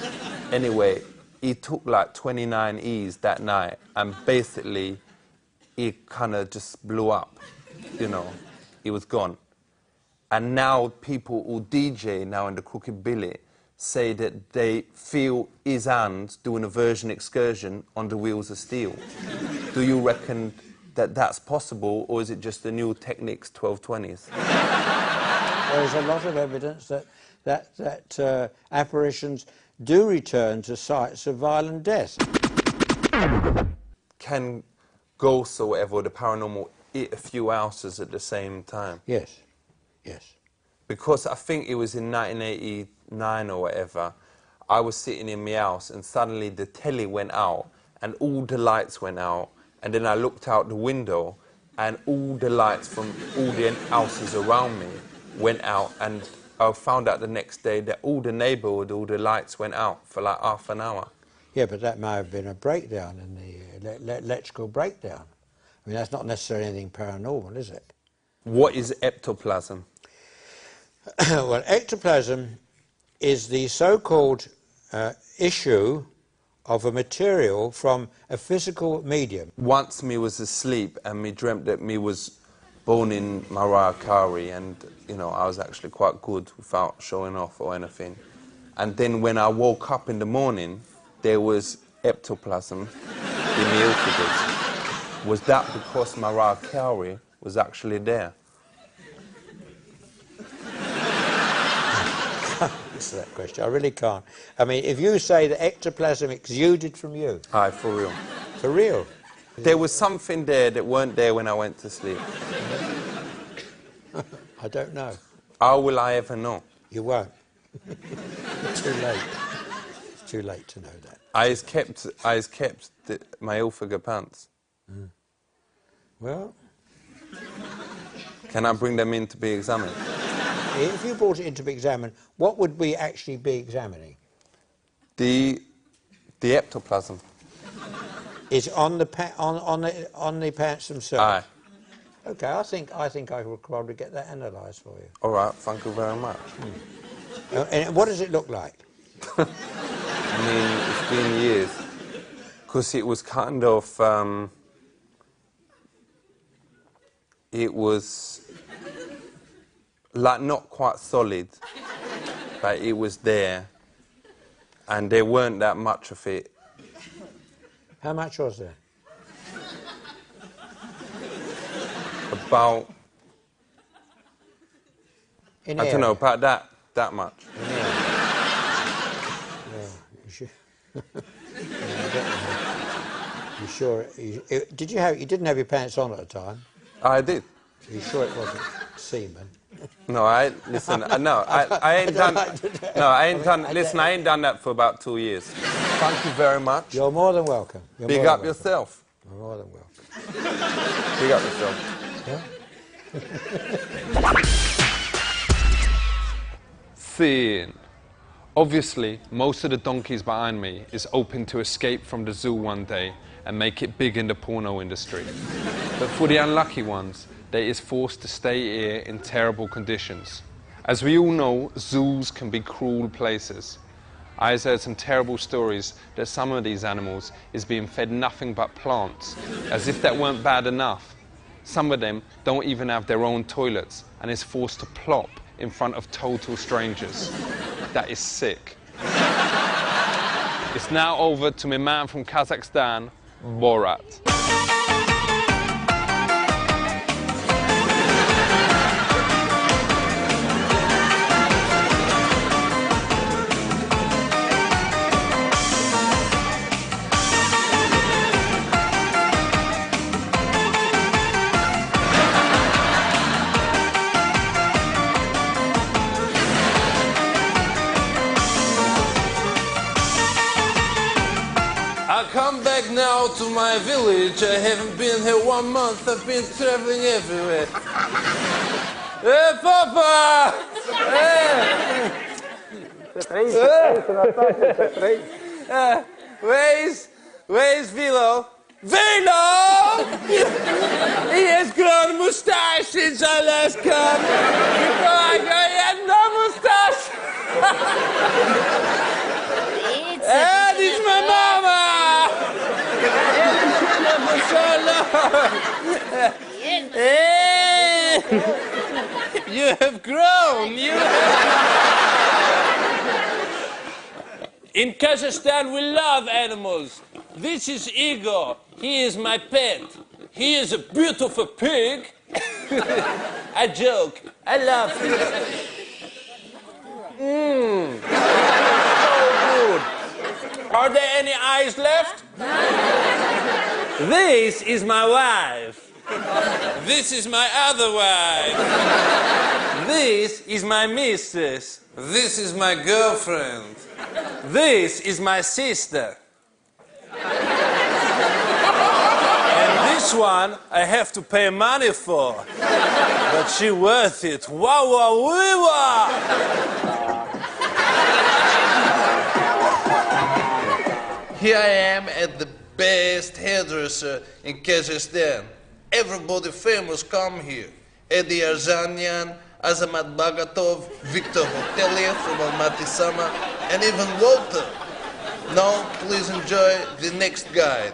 Anyway, he took like 29 E's that night, and basically, he kind of just blew up, you know, he was gone. And now people who DJ now in the Crooked Billet say that they feel his hands doing a Virgin excursion on the wheels of steel. Do you reckon that that's possible, or is it just the new Technics 1220s? There's a lot of evidence that apparitions do return to sites of violent death. Can ghosts or whatever, or the paranormal, hit a few houses at the same time? Yes, yes. Because I think it was in 1989 or whatever, I was sitting in my house and suddenly the telly went out and all the lights went out, and then I looked out the window and all the lights from all the houses around me went out, and I found out the next day that all the neighbourhood, all the lights went out for like half an hour. Yeah, but that may have been a breakdown in the electrical breakdown. I mean, that's not necessarily anything paranormal, is it? What is ectoplasm? Well, ectoplasm is the so-called issue of a material from a physical medium. Once me was asleep and me dreamt that me was born in Mariah Carey, and you know I was actually quite good without showing off or anything. And then when I woke up in the morning, there was ectoplasm in the esophagus. Was that because Mariah Carey was actually there? Answer that question. I really can't. I mean, if you say that ectoplasm exuded from you. Aye, for real. For real? There was something there that weren't there when I went to sleep. I don't know. How will I ever know? You won't. It's too late. It's too late to know that. I kept my Ilfracombe pants. Mm. Well... Can I bring them in to be examined? If you brought it in to be examined, what would we actually be examining? The ectoplasm. Is on the pants themselves? Aye. Okay, I think I could probably get that analysed for you. All right, thank you very much. And what does it look like? I mean, it's been years. Because it was kind of... it was... like not quite solid, but it was there. And there weren't that much of it. How much was there? About... I don't know, about that much. Yeah, you sure? You sure? You didn't have your pants on at the time? I did. Are you sure it wasn't semen? No, I ain't done that for about 2 years. Thank you very much. You're more than welcome. Big up yourself. You're more than welcome. Big up yourself. Yeah? Scene. Obviously, most of the donkeys behind me is hoping to escape from the zoo one day and make it big in the porno industry. But for the unlucky ones, they is forced to stay here in terrible conditions. As we all know, zoos can be cruel places. I heard some terrible stories that some of these animals is being fed nothing but plants, as if that weren't bad enough. Some of them don't even have their own toilets and is forced to plop in front of total strangers. That is sick. It's now over to my man from Kazakhstan, Borat. I come back now to my village. I haven't been here 1 month. I've been traveling everywhere. Hey, Papa! Hey! Where's Vilo? Vilo! He has grown a moustache since I last come. Before I go, he had no moustache. And it's my mama! Hey! You have grown. In Kazakhstan, we love animals. This is Igor. He is my pet. He is a beautiful pig. I joke. I love him. So good. Are there any eyes left? This is my wife. This is my other wife. This is my mistress. This is my girlfriend. This is my sister. And this one I have to pay money for. But she worth it. Wow, wow, wee, wow. Here I am at the best hairdresser in Kazakhstan. Everybody famous come here. Eddie Arzanian, Azamat Bagatov, Victor Hotelier from Almaty Sama, and even Walter. Now, please enjoy the next guide.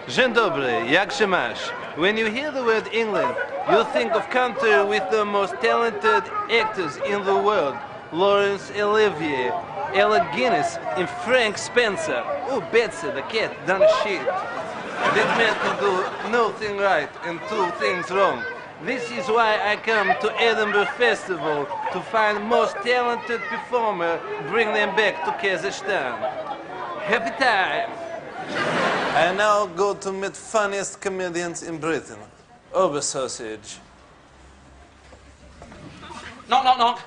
Dzień dobry, jak się masz? When you hear the word England, you think of country with the most talented actors in the world. Laurence Olivier, Ella Guinness, and Frank Spencer. Oh, Betsy the cat done shit. That man can do nothing right and two things wrong. This is why I come to Edinburgh Festival to find most talented performer, bring them back to Kazakhstan. Happy time! I now go to meet funniest comedians in Britain. Over sausage. Knock, knock, knock.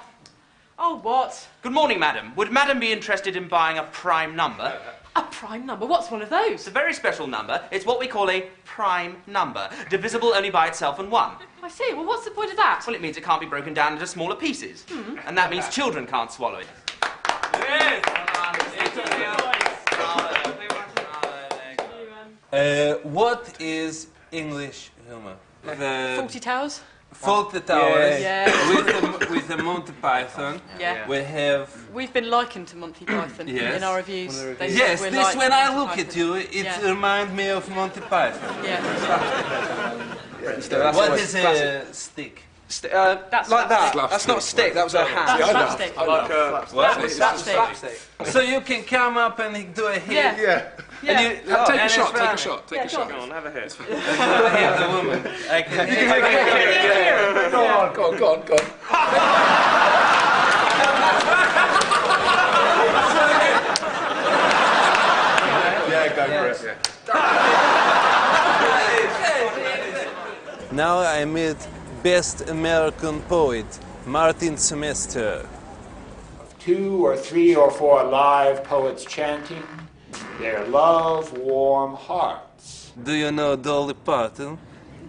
Oh, what? Good morning, madam. Would madam be interested in buying a prime number? A prime number? What's one of those? It's a very special number. It's what we call a prime number, divisible only by itself and one. I see. Well, what's the point of that? Well, it means it can't be broken down into smaller pieces. And that means children can't swallow it. What is English humor? Fawlty Towers? Fawlty Towers. Yeah. With the Monty Python. Yeah. We have. We've been likened to Monty Python Yes. in our reviews. They said Yes, we're this like when I Monty look Python. at you, it Yeah. reminds me of Monty Python. Yeah. What is a stick? That's like that. That's not a stick, that was a hand. That's slapstick. Like What? Slapstick. So you can come up and do a hit. Yeah. And you, Take a and shot, it's take a funny. shot, take a shot. Go on, have a hit. Hit the woman. I can Go on, go on, go on, go on. Yeah, go for it. Now I meet best American poet, Martin Semester. 2 or 3 or 4 live poets chanting their love-warm hearts. Do you know Dolly Parton?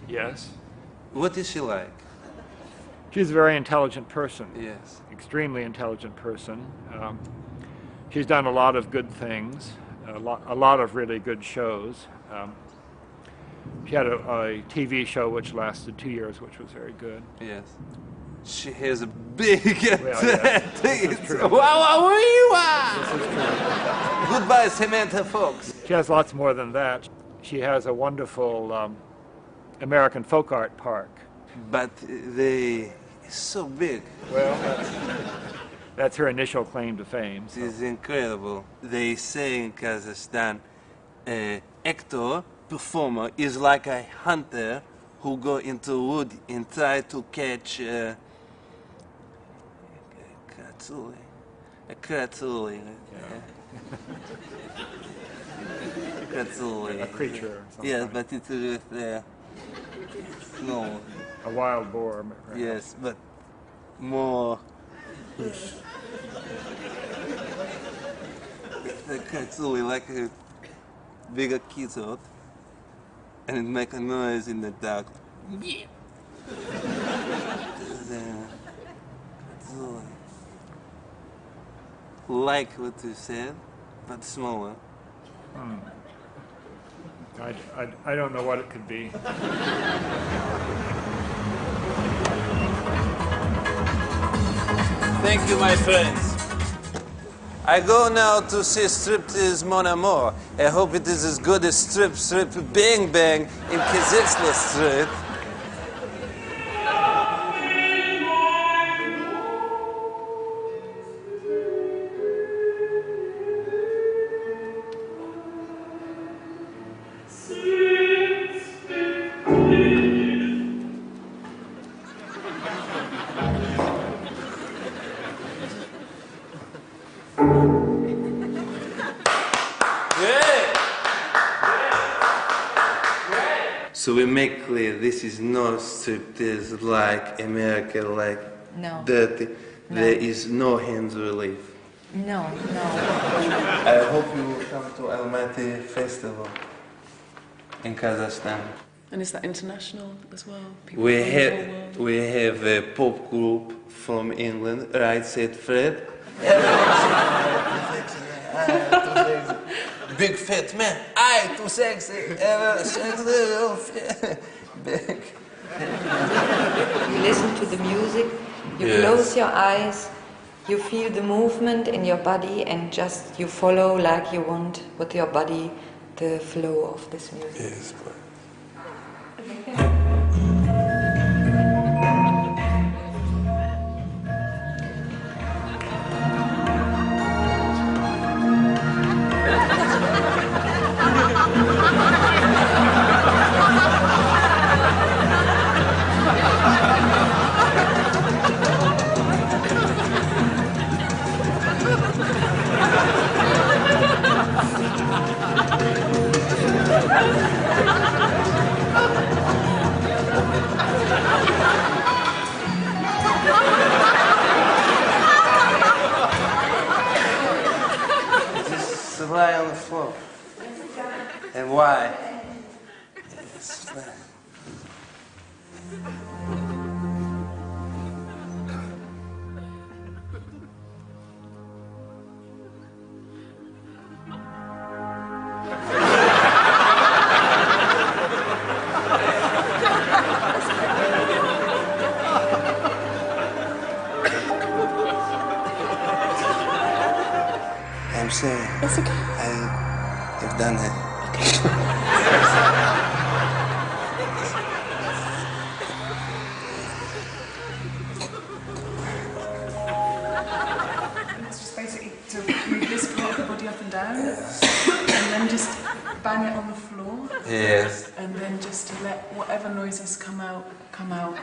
Yes. What is she like? She's a very intelligent person. Yes. Extremely intelligent person. She's done a lot of good things, a lot of really good shows. She had a TV show which lasted 2 years, which was very good. Yes. She has a big yeah. This is true. Wow, This is true. Goodbye, Samantha Fox. She has lots more than that. She has a wonderful American folk art park. But they so big. Well, that's her initial claim to fame. So. It's incredible. They say in Kazakhstan, actor, performer is like a hunter who go into wood and try to catch kratsuli. A kratsuli. Kratsuli. A creature or something. Yes, but it's with no. A wild boar. Perhaps. Yes, but more. The kratsuli like a bigger keyboard, and it make a noise in the dark. Yeah. Like what you said, but smaller. I don't know what it could be. Thank you, my friends. I go now to see Striptease Mon Amour. I hope it is as good as Strip Bang Bang in Kazakhstan Street. So we make clear this is not striptease like America, like No. dirty. No. There is no hands relief. No, no. I hope you will come to Almaty Festival in Kazakhstan. And is that international as well? People We from the whole world? have a pop group from England, right? Said Fred. big fat man. I too sexy, ever sexy, big. You listen to the music, you Yes. close your eyes, you feel the movement in your body and just you follow like you want with your body the flow of this music. Yes, Just lie on the floor. And why? Yes, flat. I'm saying. It's okay. I have done it. It's just basically to move this part of the body up and down, and then just bang it on the floor. Yes. And then just to let whatever noises come out, come out.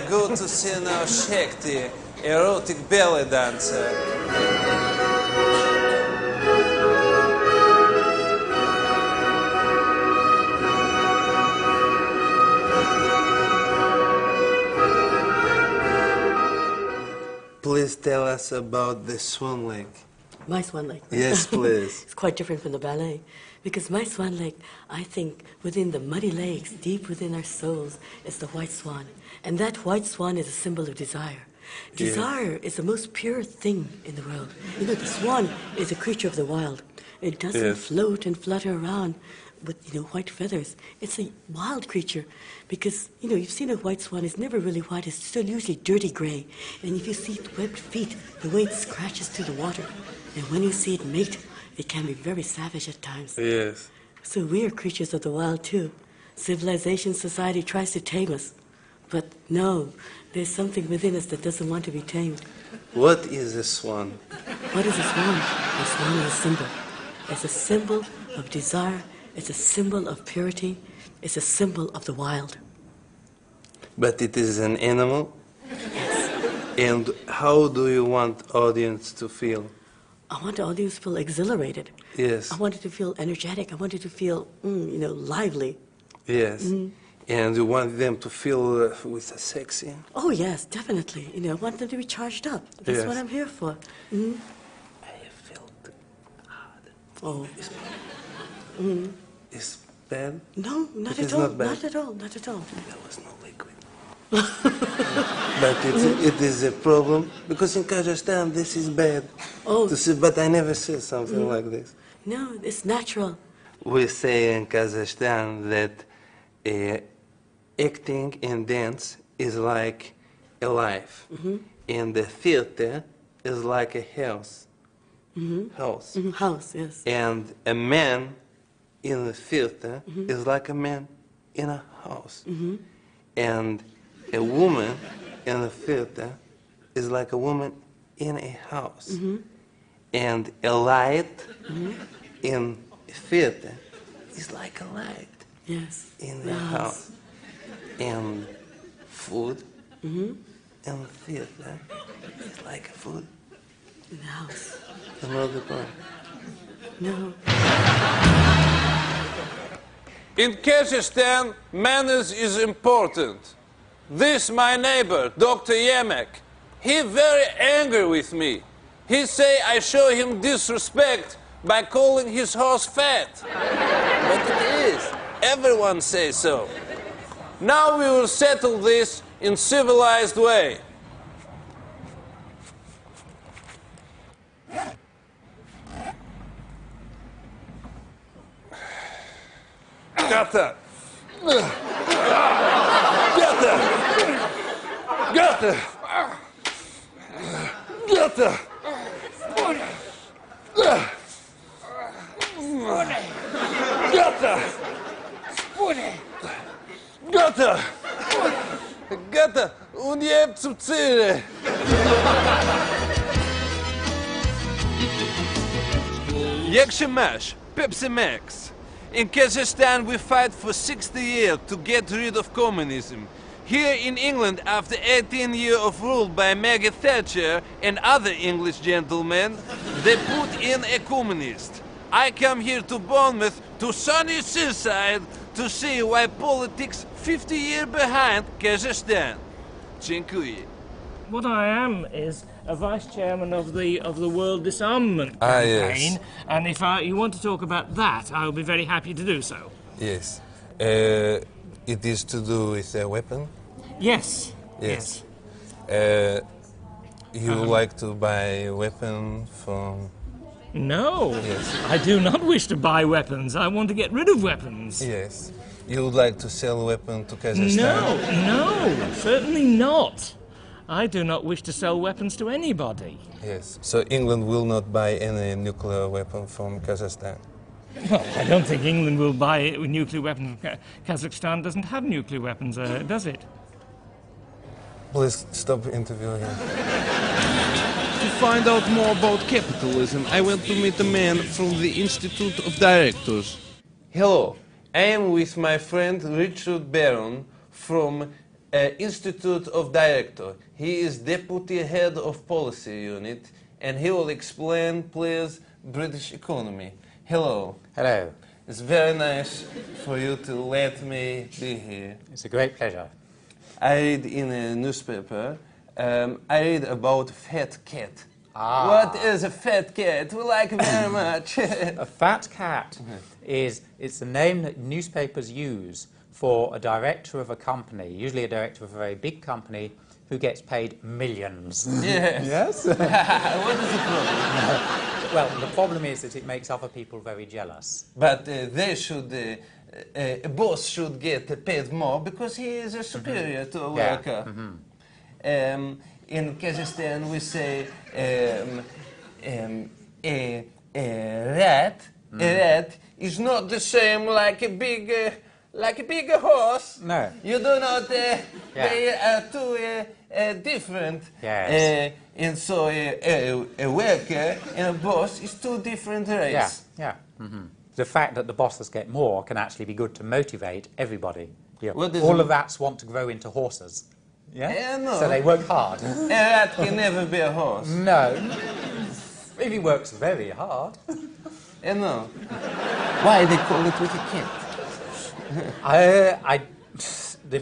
Good to see now Shakti, erotic belly dancer. Please tell us about the Swan Lake. My Swan Lake. Yes, please. It's quite different from the ballet. Because my Swan Lake, I think, within the muddy lakes, deep within our souls, is the white swan. And that white swan is a symbol of desire. Desire is the most pure thing in the world. You know, the swan is a creature of the wild. It doesn't float and flutter around with, white feathers. It's a wild creature because, you've seen a white swan. It's never really white. It's still usually dirty gray. And if you see its webbed feet, the way it scratches through the water. And when you see it mate, it can be very savage at times. Yes. So we are creatures of the wild too. Civilization, society tries to tame us. But no, there's something within us that doesn't want to be tamed. What is a swan? What is a swan? A swan is a symbol. It's a symbol of desire. It's a symbol of purity. It's a symbol of the wild. But it is an animal? Yes. And how do you want audience to feel? I want the audience to feel exhilarated. Yes. I want it to feel energetic. I want it to feel, lively. Yes. And you want them to feel with a sexy? Oh, yes, definitely. I want them to be charged up. That's what I'm here for. I have felt hard. Oh. It's bad? No, not It at is all. not bad. Not at all. Not at all. There was no liquid. But it is a problem because in Kazakhstan this is bad. Oh. To see, but I never said something like this. No, it's natural. We say in Kazakhstan that acting and dance is like a life, and the theater is like a house. House. House, yes. And a man in the theater is like a man in a house. And a woman in the theater is like a woman in a house. And a light in a theater is like a light Yes. in the house. And Food? Mm-hmm. And theater? It's like food? In the house. Another bar? No. In Kazakhstan, manners is important. This my neighbor, Dr. Yemek. He very angry with me. He say I show him disrespect by calling his horse fat. But it is. Everyone says so. Now we will settle this in civilized way. Gata. Gata. Gata. Gata. Gata. Gata. Gata. Und jetzt zum Ziel. Yakshamash, Pepsi Max. In Kazakhstan, we fight for 60 years to get rid of communism. Here in England, after 18 years of rule by Maggie Thatcher and other English gentlemen, they put in a communist. I come here to Bournemouth, to sunny seaside, to see why politics 50 years behind Kazakhstan. Dziękuję. What I am is a vice chairman of the World Disarmament Ah, Campaign, yes. and if you want to talk about that, I will be very happy to do so. Yes. It is to do with a weapon? Yes. Yes. You would like to buy a weapon from... No. Yes. I do not wish to buy weapons. I want to get rid of weapons. Yes. You would like to sell a weapon to Kazakhstan? No, certainly not. I do not wish to sell weapons to anybody. Yes. So England will not buy any nuclear weapon from Kazakhstan? Well, I don't think England will buy a nuclear weapon. Kazakhstan doesn't have nuclear weapons, does it? Please stop interviewing him. To find out more about capitalism, I went to meet a man from the Institute of Directors. Hello, I am with my friend Richard Barron from Institute of Director. He is Deputy Head of Policy Unit, and he will explain, please, British economy. Hello. Hello. It's very nice for you to let me be here. It's a great pleasure. I read in a newspaper, I read about fat cat. Ah. What is a fat cat? We like it very much. A fat cat it's the name that newspapers use for a director of a company, usually a director of a very big company, who gets paid millions. Yes. Yes? What is the problem? Well, the problem is that it makes other people very jealous. But they should, a boss should get paid more because he is a superior to a Yeah. worker. In Kazakhstan we say a rat is not the same like a big horse. No. You do not. They are two different. Yes. And so a worker and a boss is two different races. Yeah. The fact that the bosses get more can actually be good to motivate everybody. Yeah. What is All it? the rats want to grow into horses. Yeah? No. So they work hard. A rat can never be a horse. No. If he works very hard. No. Why they call it with a cat?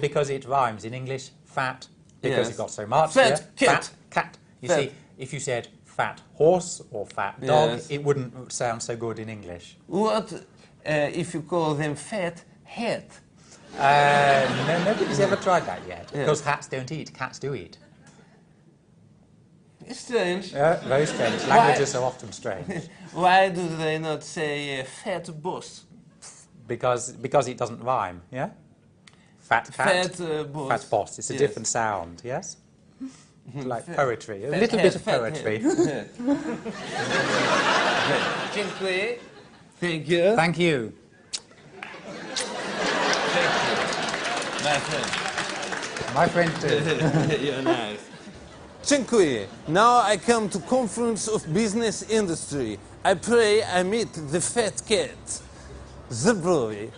Because it rhymes in English. Fat. Because Yes. it got so much. Fat yeah? cat. Fat cat. You Fat. see, if you said fat horse or fat dog, Yes. it wouldn't sound so good in English. What if you call them fat hat? No, nobody's ever tried that yet. Yeah. Because hats don't eat, cats do eat. It's strange. Yeah, very strange. Why- Languages are often strange. Why do they not say fat boss? Because it doesn't rhyme, yeah? Fat cat, Fat boss. fat boss. It's a Yes. different sound, yes? Like Fat- poetry, a fat little head, bit of fat poetry. head. Dziękuję. Thank you. Thank you. My friend. My friend too. You're nice. Dziękuję. Now I come to conference of business industry. I pray I meet the fat cat. The boy.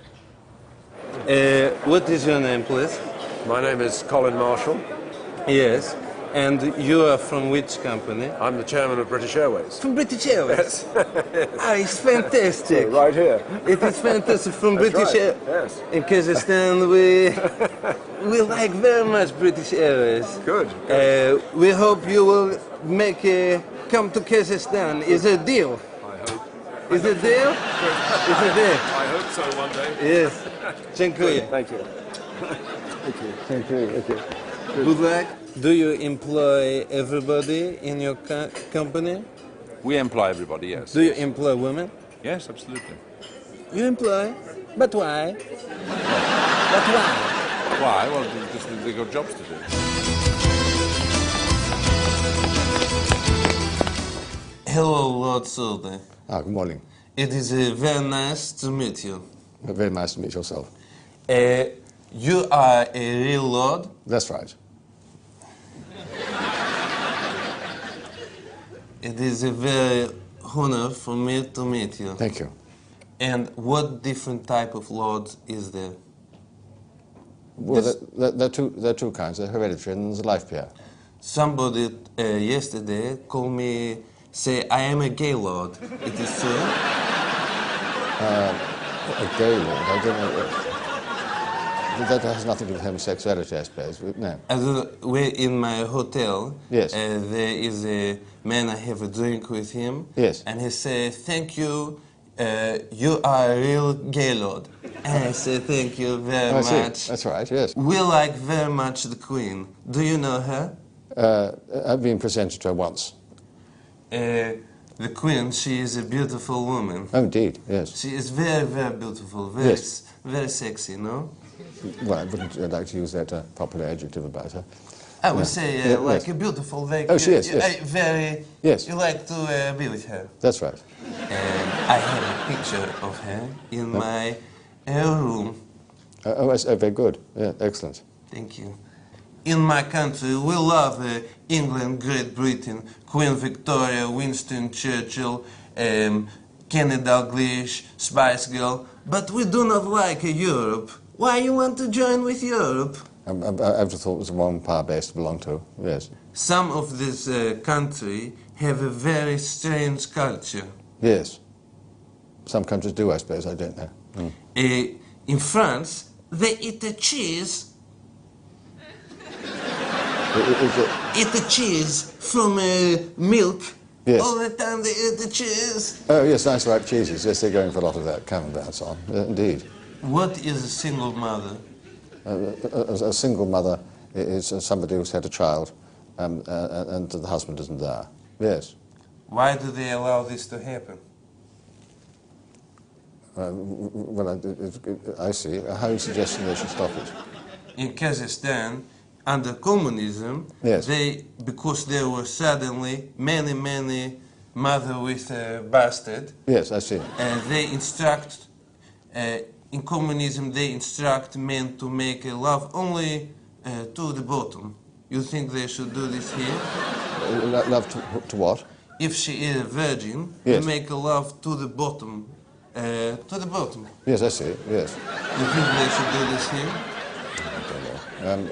What is your name, please? My name is Colin Marshall. Yes. And you are from which company? I'm the chairman of British Airways. From British Airways? Yes. Ah, it's fantastic. Right here. It is fantastic from That's British right. Airways. Yes. In Kazakhstan, we like very much British Airways. Good. We hope you will make come to Kazakhstan. Is a deal? I hope. Is a deal? Is a deal? I hope so one day. Yes. Dziękuję. Thank you. Thank you. Thank you. Good luck. Do you employ everybody in your company? We employ everybody, yes. Do you employ women? Yes, absolutely. You employ? But why? But why? Why? Well, just they got jobs to do. Hello, Lord Solder. Good morning. It is very nice to meet you. Very nice to meet yourself. You are a real lord? That's right. It is a very honor for me to meet you. Thank you. And what different type of lords is there? Well, there are two kinds. There's hereditary and there's life peer. Somebody yesterday called me, say, I am a gay lord. It is true? A gay lord? I don't know. That has nothing to do with homosexuality, I suppose. No. We're in my hotel. Yes. There is a man, I have a drink with him. Yes. And he said, thank you, you are a real gay lord. And I say, thank you very much. That's right, yes. We like very much the Queen. Do you know her? I've been presented to her once. The Queen, she is a beautiful woman. Oh, indeed, yes. She is very, very beautiful, very sexy, no? Well, I wouldn't like to use that popular adjective about her. I would say like a beautiful, very, very. Yes. You like to be with her. That's right. I have a picture of her in my room. Very good. Yeah, excellent. Thank you. In my country, we love England, Great Britain, Queen Victoria, Winston Churchill, Kenny Dalglish, Spice Girl, but we do not like Europe. Why you want to join with Europe? I've just thought it was the wrong power base to belong to, yes. Some of this country have a very strange culture. Yes. Some countries do, I suppose, I don't know. In France, they eat the cheese. Eat the cheese from milk. Yes. All the time they eat the cheese. Oh, yes, nice ripe cheeses. Yes, they're going for a lot of that, camembert and so on. Indeed. What is a single mother? A single mother is somebody who's had a child and the husband isn't there. Yes. Why do they allow this to happen? Well, I see. How are you suggesting they should stop it? In Kazakhstan, under communism, yes. Because there were suddenly many mother with a bastard. Yes, I see. They instruct. In communism, they instruct men to make love only to the bottom. You think they should do this here? Love to what? If she is a virgin, yes. they make love to the bottom. To the bottom. Yes, I see. Yes. You think they should do this here? I don't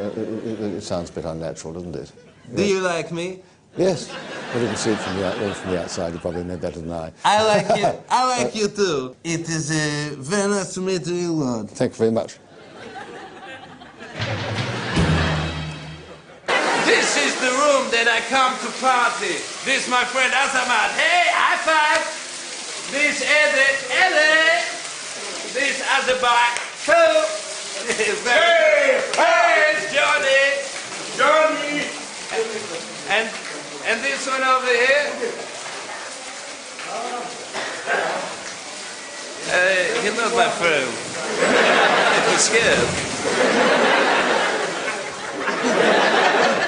know. It sounds a bit unnatural, doesn't it? Do you like me? Yes. Well, you can see it from the outside. You probably know better than I. I like you. I like you too. It is very nice to meet you, Lord. Thank you very much. This is the room that I come to party. This my friend Azamat. Hey, high five. This Ede. This Azabat. Hey, it's Johnny. And this one over here. You're not my friend. You're scared.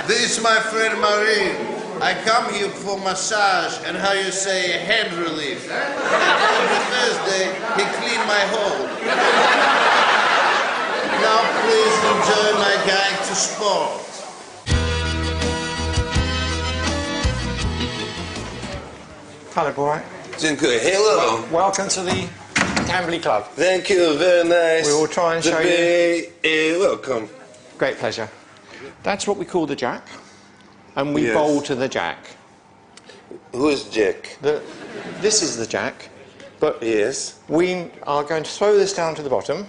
This is my friend Marine. I come here for massage and how you say hand relief. Every Thursday he cleaned my hole. Now please enjoy my guide to sport. Hello, boy. Dziękuję. Hello. Welcome to the Camberley Club. Thank you. Very nice. We will try and show you. Welcome. Great pleasure. That's what we call the jack, and we Yes. bowl to the jack. Who is Jack? This is the jack, but yes, we are going to throw this down to the bottom.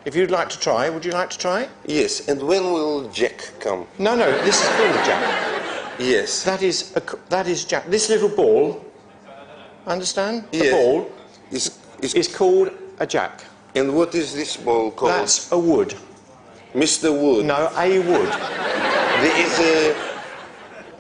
If you'd like to try, would you like to try? Yes, and when will Jack come? No, this is called a jack. Yes. That is jack. This little ball, understand? The Yes. ball is called a jack. And what is this ball called? That's a wood. Mr. Wood. No, a wood. There is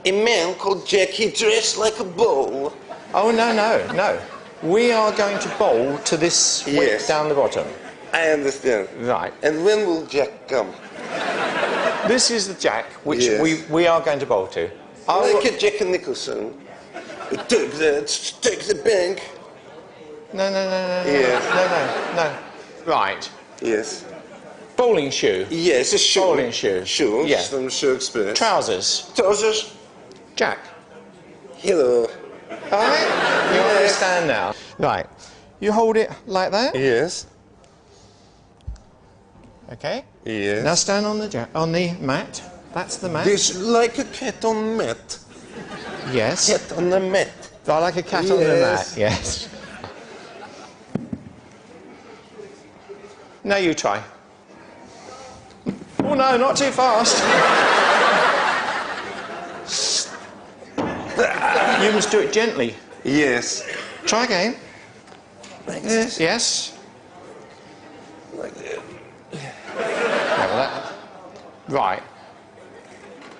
a man called Jack. He dressed like a bowl. Oh, no. We are going to bowl to this wick Yes. down the bottom. I understand. Right. And when will Jack come? This is the jack which Yes. we are going to bowl to. Like a Jack Nicholson. Take the bank. No. Yes. No. Right. Yes. Bowling shoe. Yes, a shoe. Bowling shoe. Shoes Yeah. from Shoe Express. Trousers. Trousers. Jack. Hello. All right? You understand now? Right. You hold it like that. Yes. Okay. Yes. Now stand on the mat. That's the mat. This like a cat on mat. Yes. Cat on the mat. I like a cat on the mat. Yes. Yes. Now you try. Oh no, not too fast. You must do it gently. Yes. Try again. Like this. Yes. Like that. Right.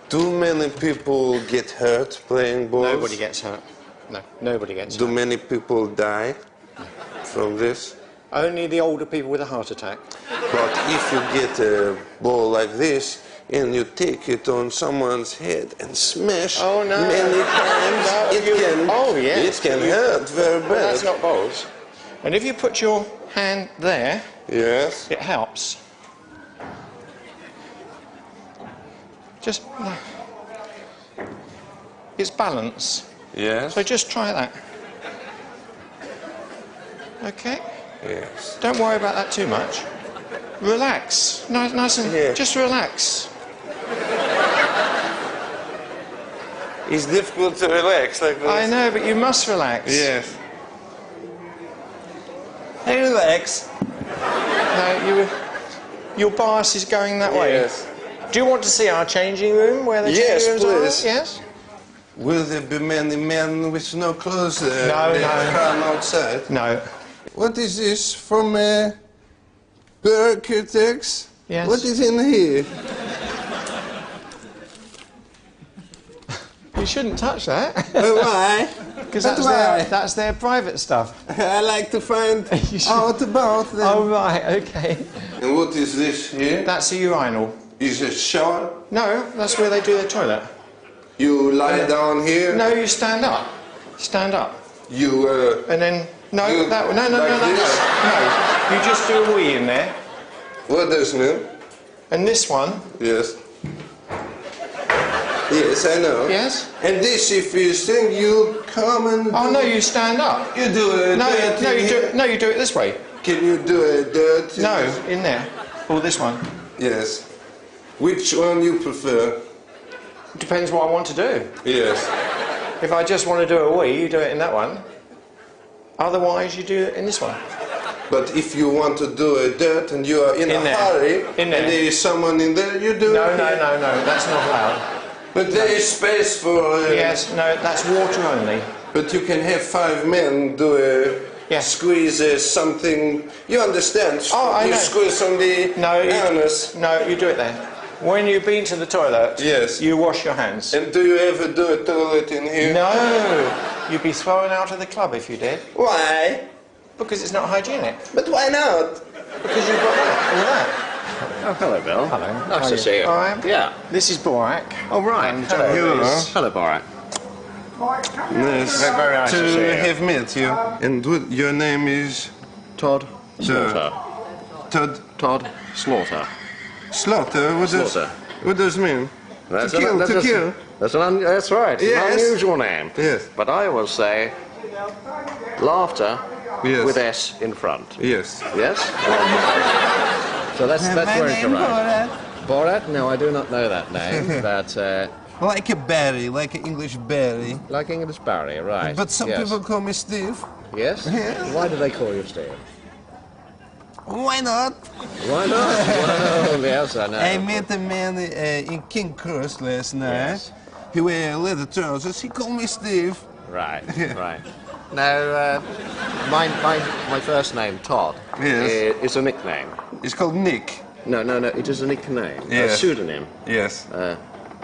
Do many people get hurt playing balls? Nobody gets hurt. No, nobody gets Do hurt. many people die from this? Only the older people with a heart attack. But if you get a ball like this and you take it on someone's head and smash many times, it can hurt very bad. Well, that's not balls. And if you put your hand there, yes, it helps. Just it's balance. Yes. So just try that. Okay. Yes. Don't worry about that too much. Relax. Nice and just relax. It's difficult to relax like this. I know, but you must relax. Yes. Hey, relax. No, your bias is going that way. Yes. Do you want to see our changing room where the Yes, changing rooms please. are? Yes. Will there be many men with no clothes No. run outside? No. What is this from Architects? Yes. What is in here? You shouldn't touch that. Why? Because But that's their private stuff. I like to find out about them. Oh, right, okay. And what is this here? That's a urinal. Is it a shower? No, that's where they do their toilet. You lie down here? No, you stand up. Stand up. You, And then, no, you no, like this? no. You just do a wee in there. What does mean? And this one. Yes. Yes, I know. Yes. And this, if you think you come and... Oh, no, you stand up. You do it. No, you do it this way. Can you do it dirt? No, in there. Or this one. Yes. Which one you prefer? Depends what I want to do. Yes. If I just want to do a wee, you do it in that one. Otherwise, you do it in this one. But if you want to do a dirt and you are in a there. hurry, In there. and there is someone in there, you do No, it. no, no, no, that's not allowed. But there is space for... Yes, no, that's water only. But you can have 5 men do a... Squeeze something... You understand? Oh, I you know. squeeze on the anus. No, you do it there. When you've been to the toilet, yes, you wash your hands. And do you ever do a toilet in here? No, you'd be thrown out of the club if you did. Why? Because it's not hygienic. But why not? Because you've got that, all that. Oh, hello, Bill. Hello. Nice to see you. All right. Yeah. This is Borak. Oh, right. And Hello. is- Hello, Borat. Yes. Very nice to see you. have met you. And your name is? Todd Slaughter. Todd Slaughter. Slaughter? What does it mean? That's to kill. That's right. It's Yes. an unusual name. Yes. But I will say laughter Yes. with S in front. Yes. Yes? So that's where it's arrived. Borat? No, I do not know that name, but... Like a Barry, like an English Barry. Like English Barry, right. But some yes. people call me Steve. Yes? Yes. Why do they call you Steve? Why not? Why not? Well, yes, I know. I met a man in King Cross last night. Yes. He wear leather trousers. He called me Steve. Right, right. Now, my first name, Todd, is a nickname. It's called Nick. No, it is a nickname. Yes. A pseudonym. Yes. A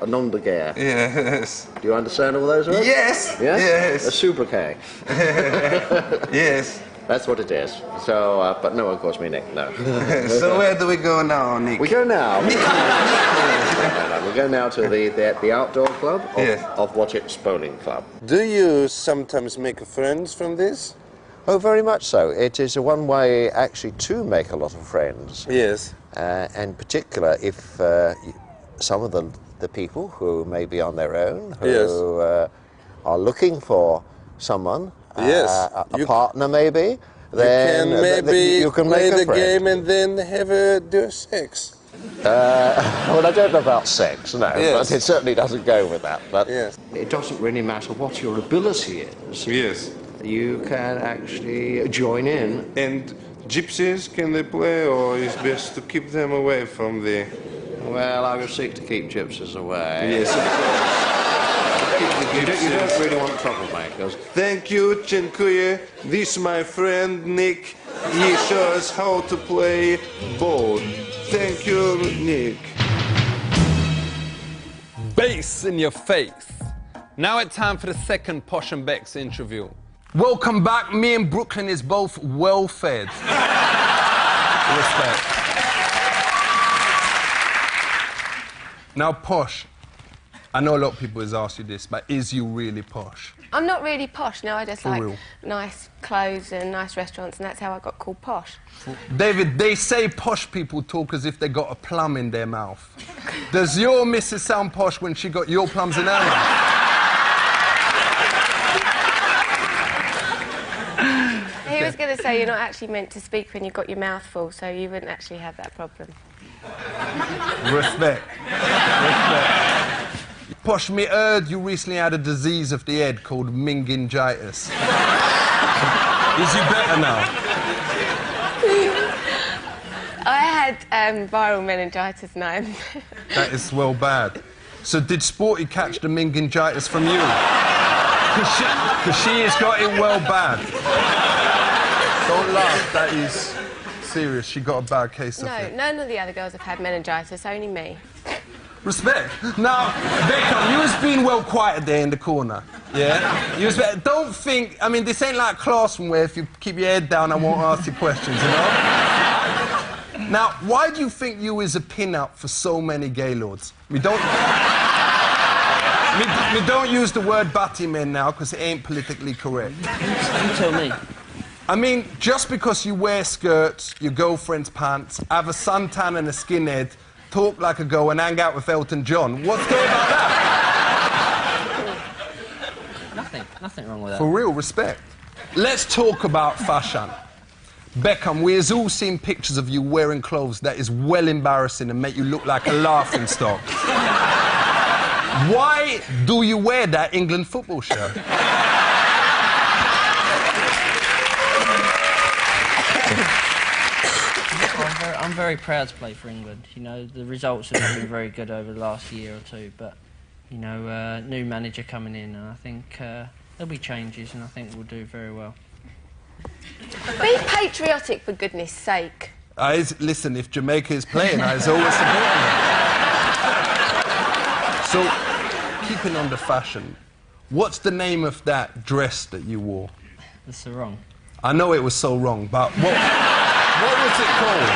nom de guerre. Yes. Do you understand all those words? Yes. Yes? Yes. A sobriquet. Yes. That's what it is. So, but no one calls me Nick, no. So where do we go now, Nick? We go now. We go now to the outdoor club of Watchet's Bowling Club. Do you sometimes make friends from this? Oh, very much so. It is one way actually to make a lot of friends. Yes. And particular if some of the people who may be on their own, who are looking for someone, a partner maybe, then you can make play a the game and then do sex. Well, I don't know about sex, no, Yes. but it certainly doesn't go with that. But Yes. it doesn't really matter what your ability is. Yes. You can actually join in. And gypsies, can they play, or is best to keep them away from the... Well, I will seek to keep gypsies away. Yes, of course. You don't really want troublemakers. Thank you, Chinkuye. This my friend Nick. He shows us how to play ball. Thank you, Nick. Bass in your face. Now it's time for the second Posh and Becks interview. Welcome back. Me and Brooklyn is both well fed. Respect. Now, Posh, I know a lot of people has asked you this, but is you really posh? I'm not really posh, no, I just For like real? nice clothes and nice restaurants, and that's how I got called posh. David, they say posh people talk as if they got a plum in their mouth. Does your missus sound posh when she got your plums in her mouth? He was going to say you're not actually meant to speak when you've got your mouth full, so you wouldn't actually have that problem. Respect. Respect. Posh, me heard you recently had a disease of the head called meningitis. Is you better now? I had viral meningitis now. That is well bad. So did Sporty catch the meningitis from you? Because she has got it well bad. Don't laugh, that is serious. She got a bad case of it. No, none of the other girls have had meningitis, only me. Respect. Now, Beckham, you was being well quiet there in the corner. Yeah? You was, don't think, I mean, this ain't like classroom where if you keep your head down, I won't ask you questions, you know? Now, why do you think you is a pin-up for so many gaylords? We don't use the word batty men now, because it ain't politically correct. You tell me. I mean, just because you wear skirts, your girlfriend's pants, have a suntan and a skinhead, talk like a girl and hang out with Elton John, what's going on that? Nothing wrong with that. For real, respect. Let's talk about fashion. Beckham, we has all seen pictures of you wearing clothes that is well embarrassing and make you look like a laughing stock. Why do you wear that England football shirt? I'm very proud to play for England. You know, the results have not been very good over the last year or two, but, you know, new manager coming in, and I think there'll be changes, and I think we'll do very well. Be patriotic, for goodness sake. Listen, if Jamaica is playing, I was always supporting them. So, keeping on the fashion, what's the name of that dress that you wore? That's so wrong. I know it was so wrong, but what was it called?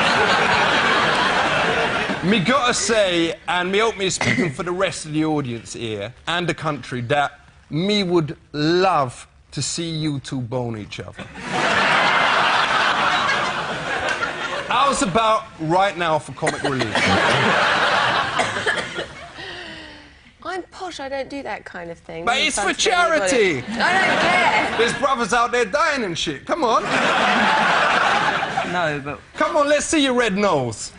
Me gotta say, and me hope me speaking for the rest of the audience here and the country, that me would love to see you two bone each other. How's about right now for comic relief? I'm posh, I don't do that kind of thing. But it's for charity! I don't care! There's brothers out there dying and shit, come on! No, but... Come on, let's see your red nose.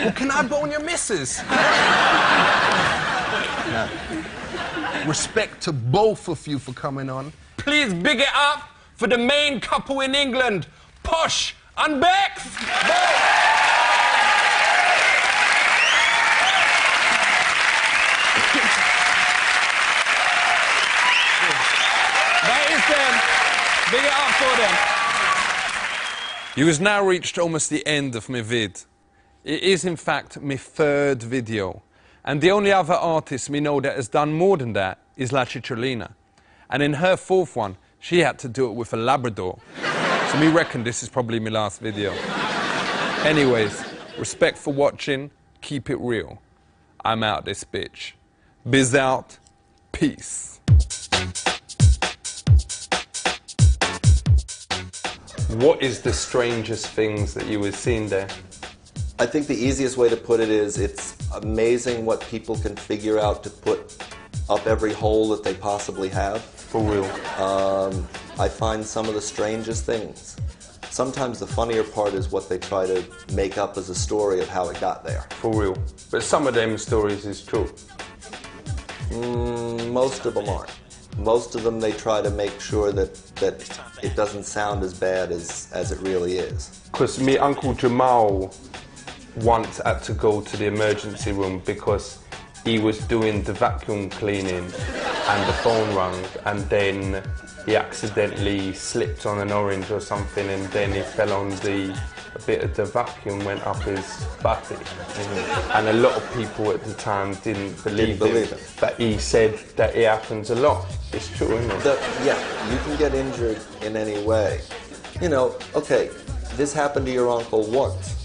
Well, can I bone your missus? No. Respect to both of you for coming on. Please big it up for the main couple in England, Posh and Bex. That is them. Big it up for them. You has now reached almost the end of my vid. It is in fact my third video. And the only other artist we know that has done more than that is La Cicciolina. And in her fourth one, she had to do it with a Labrador. So me reckon this is probably my last video. Anyways, respect for watching, keep it real. I'm out this bitch. Biz out, peace. What is the strangest things that you have seen there? I think the easiest way to put it is it's amazing what people can figure out to put up every hole that they possibly have. For real. I find some of the strangest things. Sometimes the funnier part is what they try to make up as a story of how it got there. For real. But some of them stories is true. Most of them aren't. Most of them they try to make sure that it doesn't sound as bad as it really is. Because me Uncle Jamal once had to go to the emergency room because he was doing the vacuum cleaning and the phone rang, and then he accidentally slipped on an orange or something, and then he fell on a bit of the vacuum went up his body. And a lot of people at the time didn't believe him. But he said that it happens a lot. It's true, isn't it? Yeah, you can get injured in any way. You know, okay, this happened to your uncle once.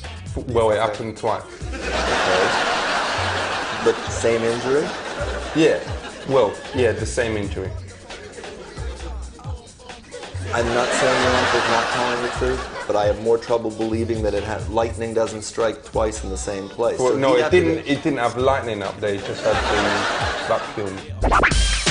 Well, it happened twice. Okay. But same injury? Yeah. Well, yeah, the same injury. I'm not saying your uncle's not telling the truth, but I have more trouble believing that lightning doesn't strike twice in the same place. Well, So no, it didn't have lightning up there, it just had the vacuum.